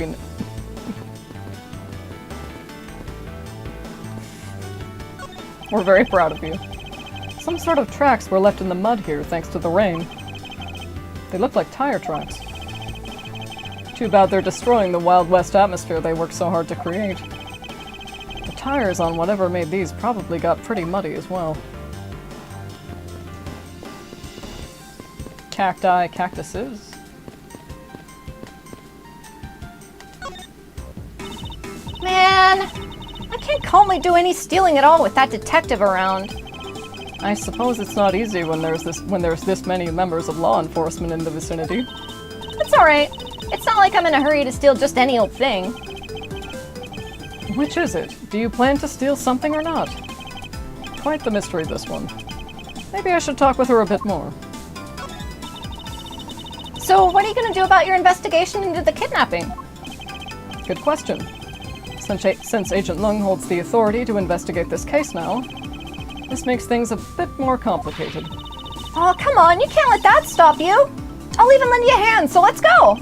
we're very proud of you. Some sort of tracks were left in the mud here thanks to the rain. They look like tire tracks. Too bad they're destroying the Wild West atmosphere they worked so hard to create. The tires on whatever made these probably got pretty muddy as well. Cacti, cactuses. Man, I can't calmly do any stealing at all with that detective around. I suppose it's not easy when there's this many members of law enforcement in the vicinity. It's alright. It's not like I'm in a hurry to steal just any old thing. Which is it? Do you plan to steal something or not? Quite the mystery, this one. Maybe I should talk with her a bit more. So what are you going to do about your investigation into the kidnapping? Good question. Since Agent Lung holds the authority to investigate this case now, this makes things a bit more complicated. Oh, come on, you can't let that stop you! I'll even lend you a hand, so let's go!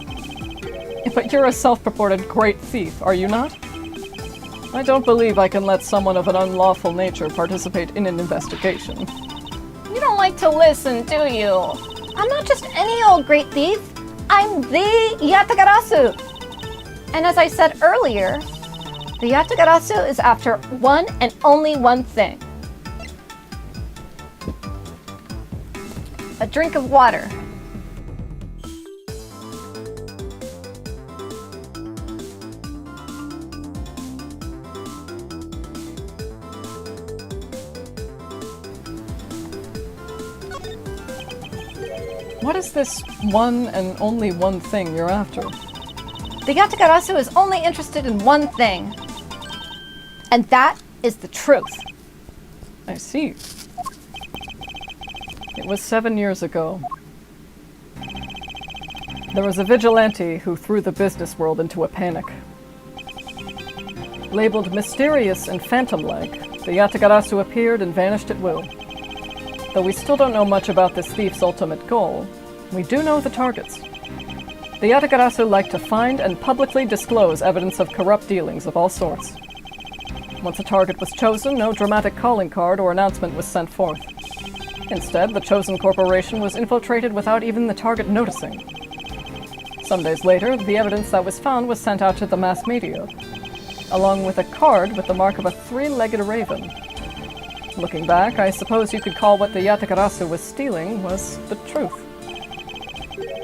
But you're a self-purported great thief, are you not? I don't believe I can let someone of an unlawful nature participate in an investigation. You don't like to listen, do you? I'm not just any old great thief. I'm the Yatagarasu. And as I said earlier, the Yatagarasu is after one and only one thing. A drink of water. What is this one and only one thing you're after? The Yatagarasu is only interested in one thing. And that is the truth. I see. It was 7 years ago. There was a vigilante who threw the business world into a panic. Labeled mysterious and phantom-like, the Yatagarasu appeared and vanished at will. Though we still don't know much about this thief's ultimate goal, we do know the targets. The Yatagarasu like to find and publicly disclose evidence of corrupt dealings of all sorts. Once a target was chosen, no dramatic calling card or announcement was sent forth. Instead, the chosen corporation was infiltrated without even the target noticing. Some days later, the evidence that was found was sent out to the mass media, along with a card with the mark of a three-legged raven. Looking back, I suppose you could call what the Yatagarasu was stealing was the truth.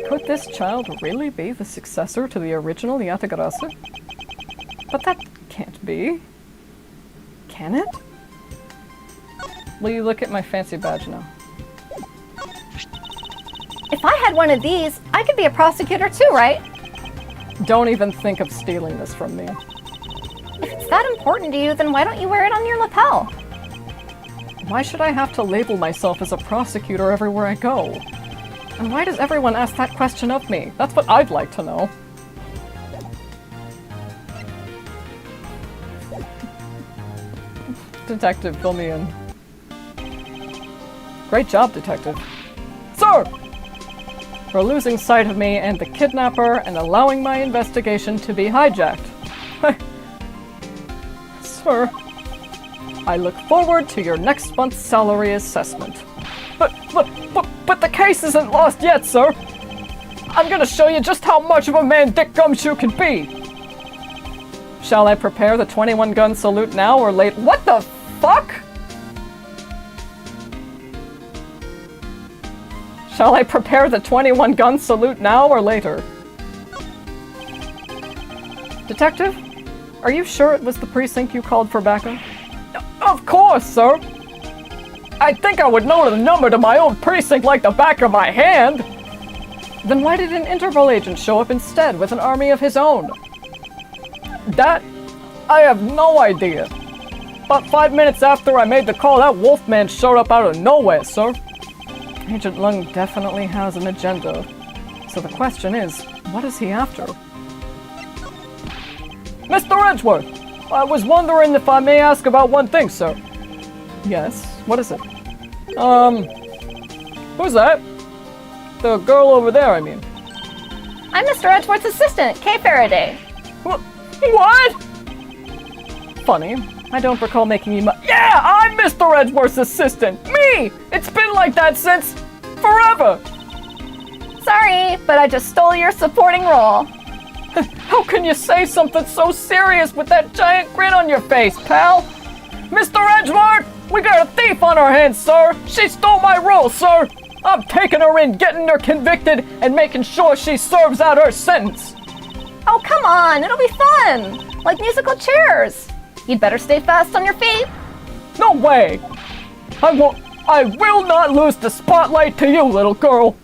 Could this child really be the successor to the original Yatagarasu? But that can't be. Can it? Will you look at my fancy badge now? If I had one of these, I could be a prosecutor too, right? Don't even think of stealing this from me. If it's that important to you, then why don't you wear it on your lapel? Why should I have to label myself as a prosecutor everywhere I go? And why does everyone ask that question of me? That's what I'd like to know. Detective, fill me in. Great job, Detective. Sir! For losing sight of me and the kidnapper and allowing my investigation to be hijacked. I look forward to your next month's salary assessment. But the case isn't lost yet, sir. I'm gonna show you just how much of a man Dick Gumshoe can be. Shall I prepare the 21-gun salute now or late? What the fuck? Shall I prepare the 21-gun salute now or later? Detective, are you sure it was the precinct you called for backup? Of course, sir. I think I would know the number to my own precinct like the back of my hand. Then why did an Interpol agent show up instead with an army of his own? That, I have no idea. About 5 minutes after I made the call, that Wolfman showed up out of nowhere, sir. Agent Lung definitely has an agenda. So the question is, what is he after? Mr. Edgeworth, I was wondering if I may ask about one thing, sir. Yes, what is it? Who's that? The girl over there, I mean. I'm Mr. Edgeworth's assistant, Kay Faraday. What? Funny. I don't recall making you Yeah, I'm Mr. Edgeworth's assistant! Me! It's been like that since... forever! Sorry, but I just stole your supporting role. How can you say something so serious with that giant grin on your face, pal? Mr. Edgeworth, we got a thief on our hands, sir! She stole my role, sir! I'm taking her in, getting her convicted, and making sure she serves out her sentence! Oh, come on, it'll be fun! Like musical chairs! You'd better stay fast on your feet! No way! I will not lose the spotlight to you, little girl!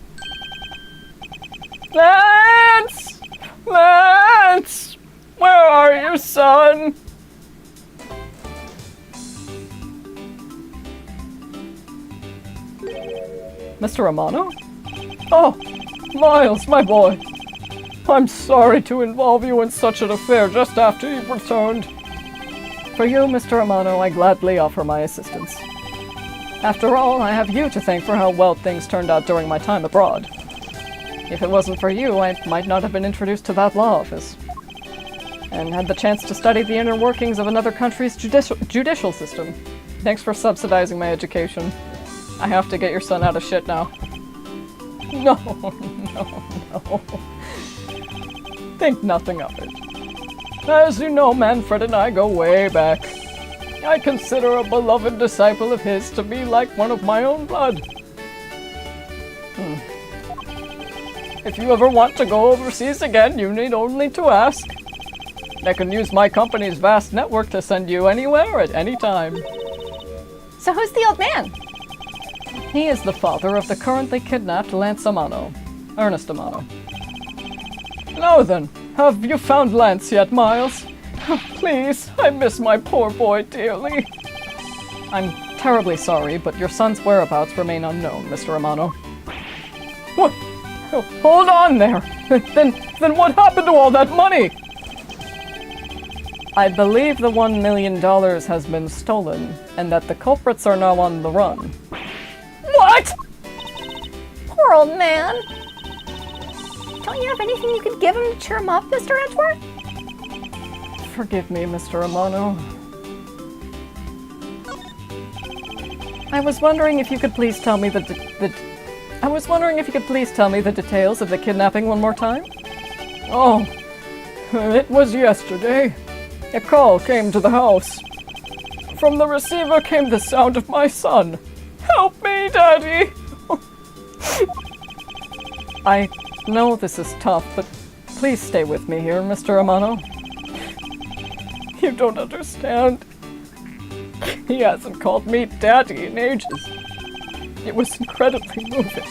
Lance! Lance! Where are you, son? Mr. Romano? Oh, Miles, my boy. I'm sorry to involve you in such an affair just after you've returned. For you, Mr. Romano, I gladly offer my assistance. After all, I have you to thank for how well things turned out during my time abroad. If it wasn't for you, I might not have been introduced to that law office, and had the chance to study the inner workings of another country's judicial system. Thanks for subsidizing my education. I have to get your son out of shit now. No. Think nothing of it. As you know, Manfred and I go way back. I consider a beloved disciple of his to be like one of my own blood. If you ever want to go overseas again, you need only to ask. I can use my company's vast network to send you anywhere at any time. So who's the old man? He is the father of the currently kidnapped Lance Amano, Ernest Amano. Now then, have you found Lance yet, Miles? Please, I miss my poor boy dearly. I'm terribly sorry, but your son's whereabouts remain unknown, Mr. Amano. What? Hold on there! Then what happened to all that money? I believe the $1 million has been stolen, and that the culprits are now on the run. What?! Poor old man. Don't you have anything you could give him to cheer him up, Mr. Edgeworth? Forgive me, Mr. Amano. I was wondering if you could please tell me the details of the kidnapping one more time? Oh, it was yesterday. A call came to the house. From the receiver came the sound of my son. Help me, Daddy! I know this is tough, but please stay with me here, Mr. Amano. You don't understand. He hasn't called me Daddy in ages. It was incredibly moving.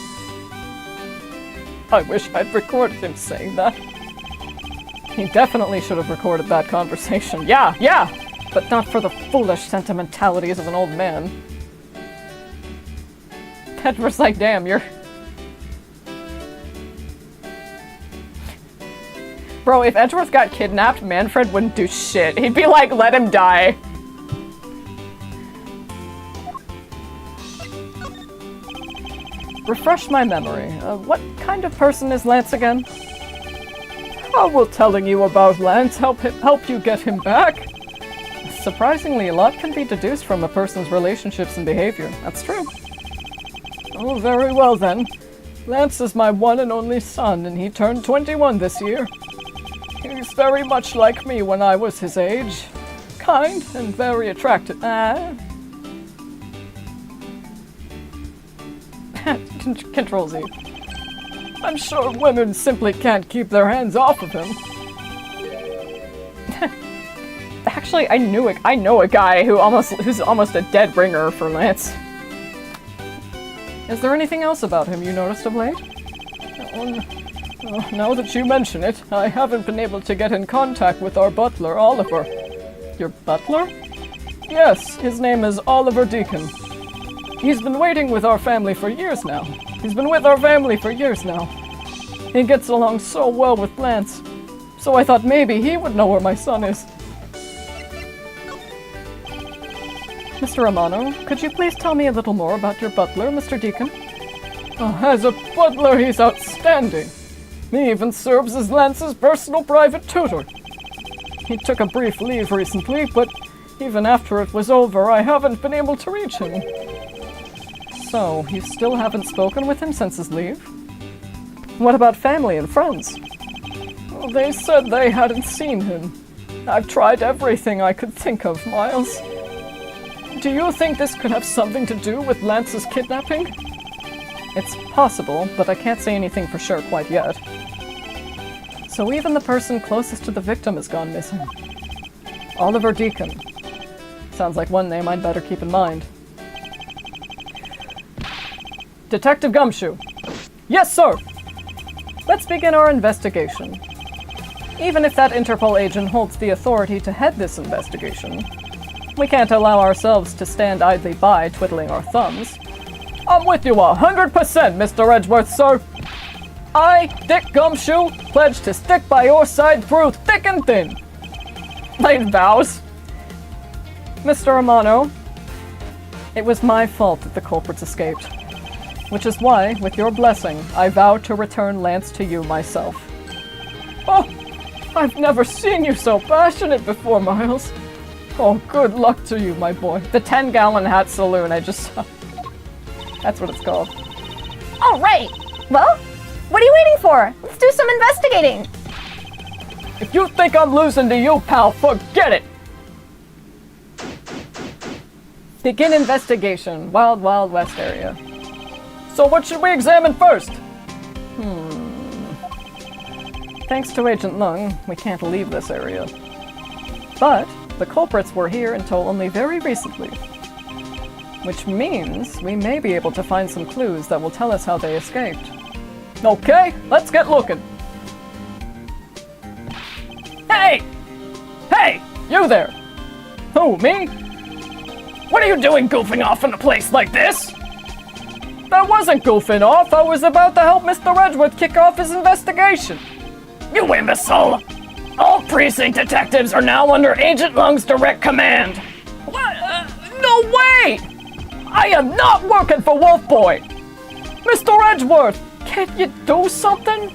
I wish I'd recorded him saying that. He definitely should have recorded that conversation. Yeah! But not for the foolish sentimentalities of an old man. Edward's like, damn, you're... Bro, if Edgeworth got kidnapped, Manfred wouldn't do shit. He'd be like, let him die. Refresh my memory. What kind of person is Lance again? How will telling you about Lance help you get him back? Surprisingly, a lot can be deduced from a person's relationships and behavior. That's true. Oh, very well then. Lance is my one and only son, and he turned 21 this year. He's very much like me when I was his age. Kind and very attractive. Control Z. I'm sure women simply can't keep their hands off of him. Actually, I know a guy who's almost a dead ringer for Lance. Is there anything else about him you noticed of late? Now that you mention it, I haven't been able to get in contact with our butler, Oliver. Your butler? Yes, his name is Oliver Deacon. He's been waiting with our family for years now. He gets along so well with Lance. So I thought maybe he would know where my son is. Mr. Romano, could you please tell me a little more about your butler, Mr. Deacon? As a butler, he's outstanding. He even serves as Lance's personal private tutor. He took a brief leave recently, but even after it was over, I haven't been able to reach him. So, you still haven't spoken with him since his leave? What about family and friends? Well, they said they hadn't seen him. I've tried everything I could think of, Miles. Do you think this could have something to do with Lance's kidnapping? It's possible, but I can't say anything for sure quite yet. So even the person closest to the victim has gone missing. Oliver Deacon. Sounds like one name I'd better keep in mind. Detective Gumshoe. Yes, sir! Let's begin our investigation. Even if that Interpol agent holds the authority to head this investigation, we can't allow ourselves to stand idly by twiddling our thumbs. I'm with you 100%, Mr. Edgeworth, sir! I, Dick Gumshoe, pledge to stick by your side through thick and thin. Lane vows. Mr. Romano, it was my fault that the culprits escaped. Which is why, with your blessing, I vow to return Lance to you myself. Oh, I've never seen you so passionate before, Miles. Oh, good luck to you, my boy. The 10-gallon hat saloon, I just saw. That's what it's called. All right. Well, what are you waiting for? Let's do some investigating. If you think I'm losing to you, pal, forget it! Begin investigation. Wild, Wild West area. So what should we examine first? Thanks to Agent Lung, we can't leave this area. But the culprits were here until only very recently. Which means we may be able to find some clues that will tell us how they escaped. Okay, let's get looking. Hey! Hey! You there! Who, me? What are you doing goofing off in a place like this? That wasn't goofing off. I was about to help Mr. Edgeworth kick off his investigation. You imbecile! All precinct detectives are now under Agent Lung's direct command. What? No way! I am not working for Wolf Boy! Mr. Edgeworth, can't you do something?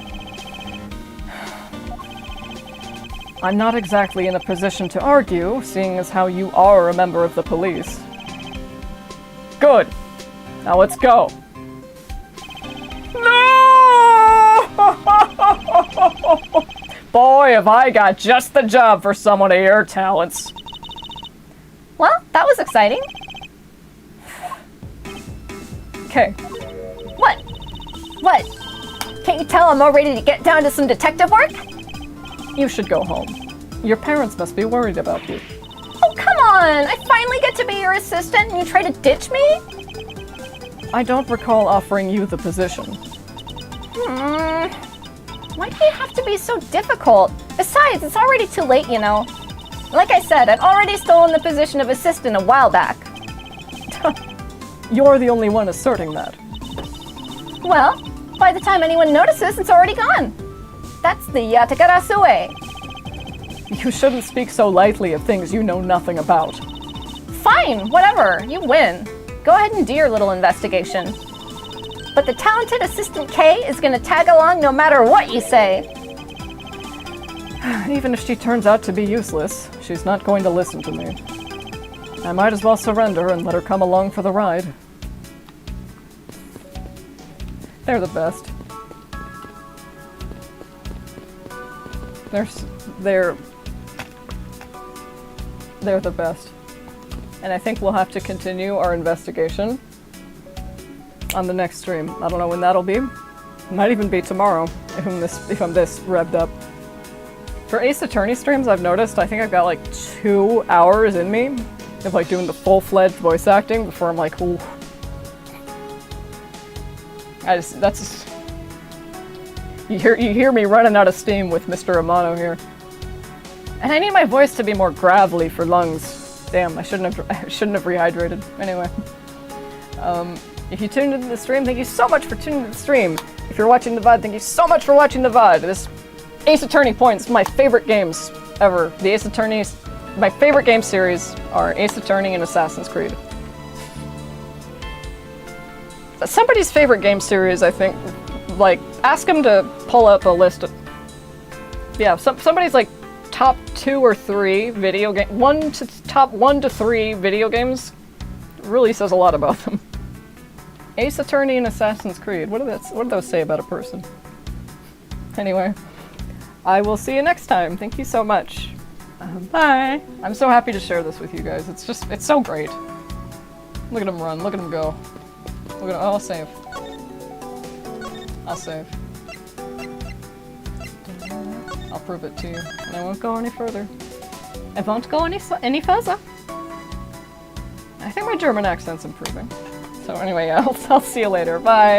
I'm not exactly in a position to argue, seeing as how you are a member of the police. Good. Now let's go. No! Boy, have I got just the job for someone of your talents. Well, that was exciting. Okay. What? What? Can't you tell I'm all ready to get down to some detective work? You should go home. Your parents must be worried about you. Oh, come on! I finally get to be your assistant and you try to ditch me? I don't recall offering you the position. Why do you have to be so difficult? Besides, it's already too late, you know. Like I said, I've already stolen the position of assistant a while back. You're the only one asserting that. Well, by the time anyone notices, it's already gone. That's the Yatakarasu way. You shouldn't speak so lightly of things you know nothing about. Fine, whatever, you win. Go ahead and do your little investigation. But the talented Assistant K is gonna tag along no matter what you say. Even if she turns out to be useless, she's not going to listen to me. I might as well surrender and let her come along for the ride. They're the best. They're the best. And I think we'll have to continue our investigation on the next stream. I don't know when that'll be. It might even be tomorrow if I'm this revved up. For Ace Attorney streams, I've noticed I think I've got like 2 hours in me of like doing the full-fledged voice acting before I'm like, ooh. You hear me running out of steam with Mr. Amano here. And I need my voice to be more gravelly for lungs. Damn, I shouldn't have rehydrated. Anyway. If you tuned into the stream, thank you so much for tuning into the stream. If you're watching the VOD, thank you so much for watching the VOD. This Ace Attorney points, my favorite games ever. The Ace Attorneys, my favorite game series are Ace Attorney and Assassin's Creed. Somebody's favorite game series, I think, like, ask him to pull up a list of... Yeah, somebody's like top 2 or 3 video game... top 1 to 3 video games really says a lot about them. Ace Attorney and Assassin's Creed. What do those say about a person? Anyway, I will see you next time. Thank you so much. Bye. I'm so happy to share this with you guys. It's so great. Look at him run. Look at him go. Look at him. Oh, I'll save. I'll save. I'll prove it to you. And I won't go any further. I won't go any further. I think my German accent's improving. So anyway, I'll see you later. Bye.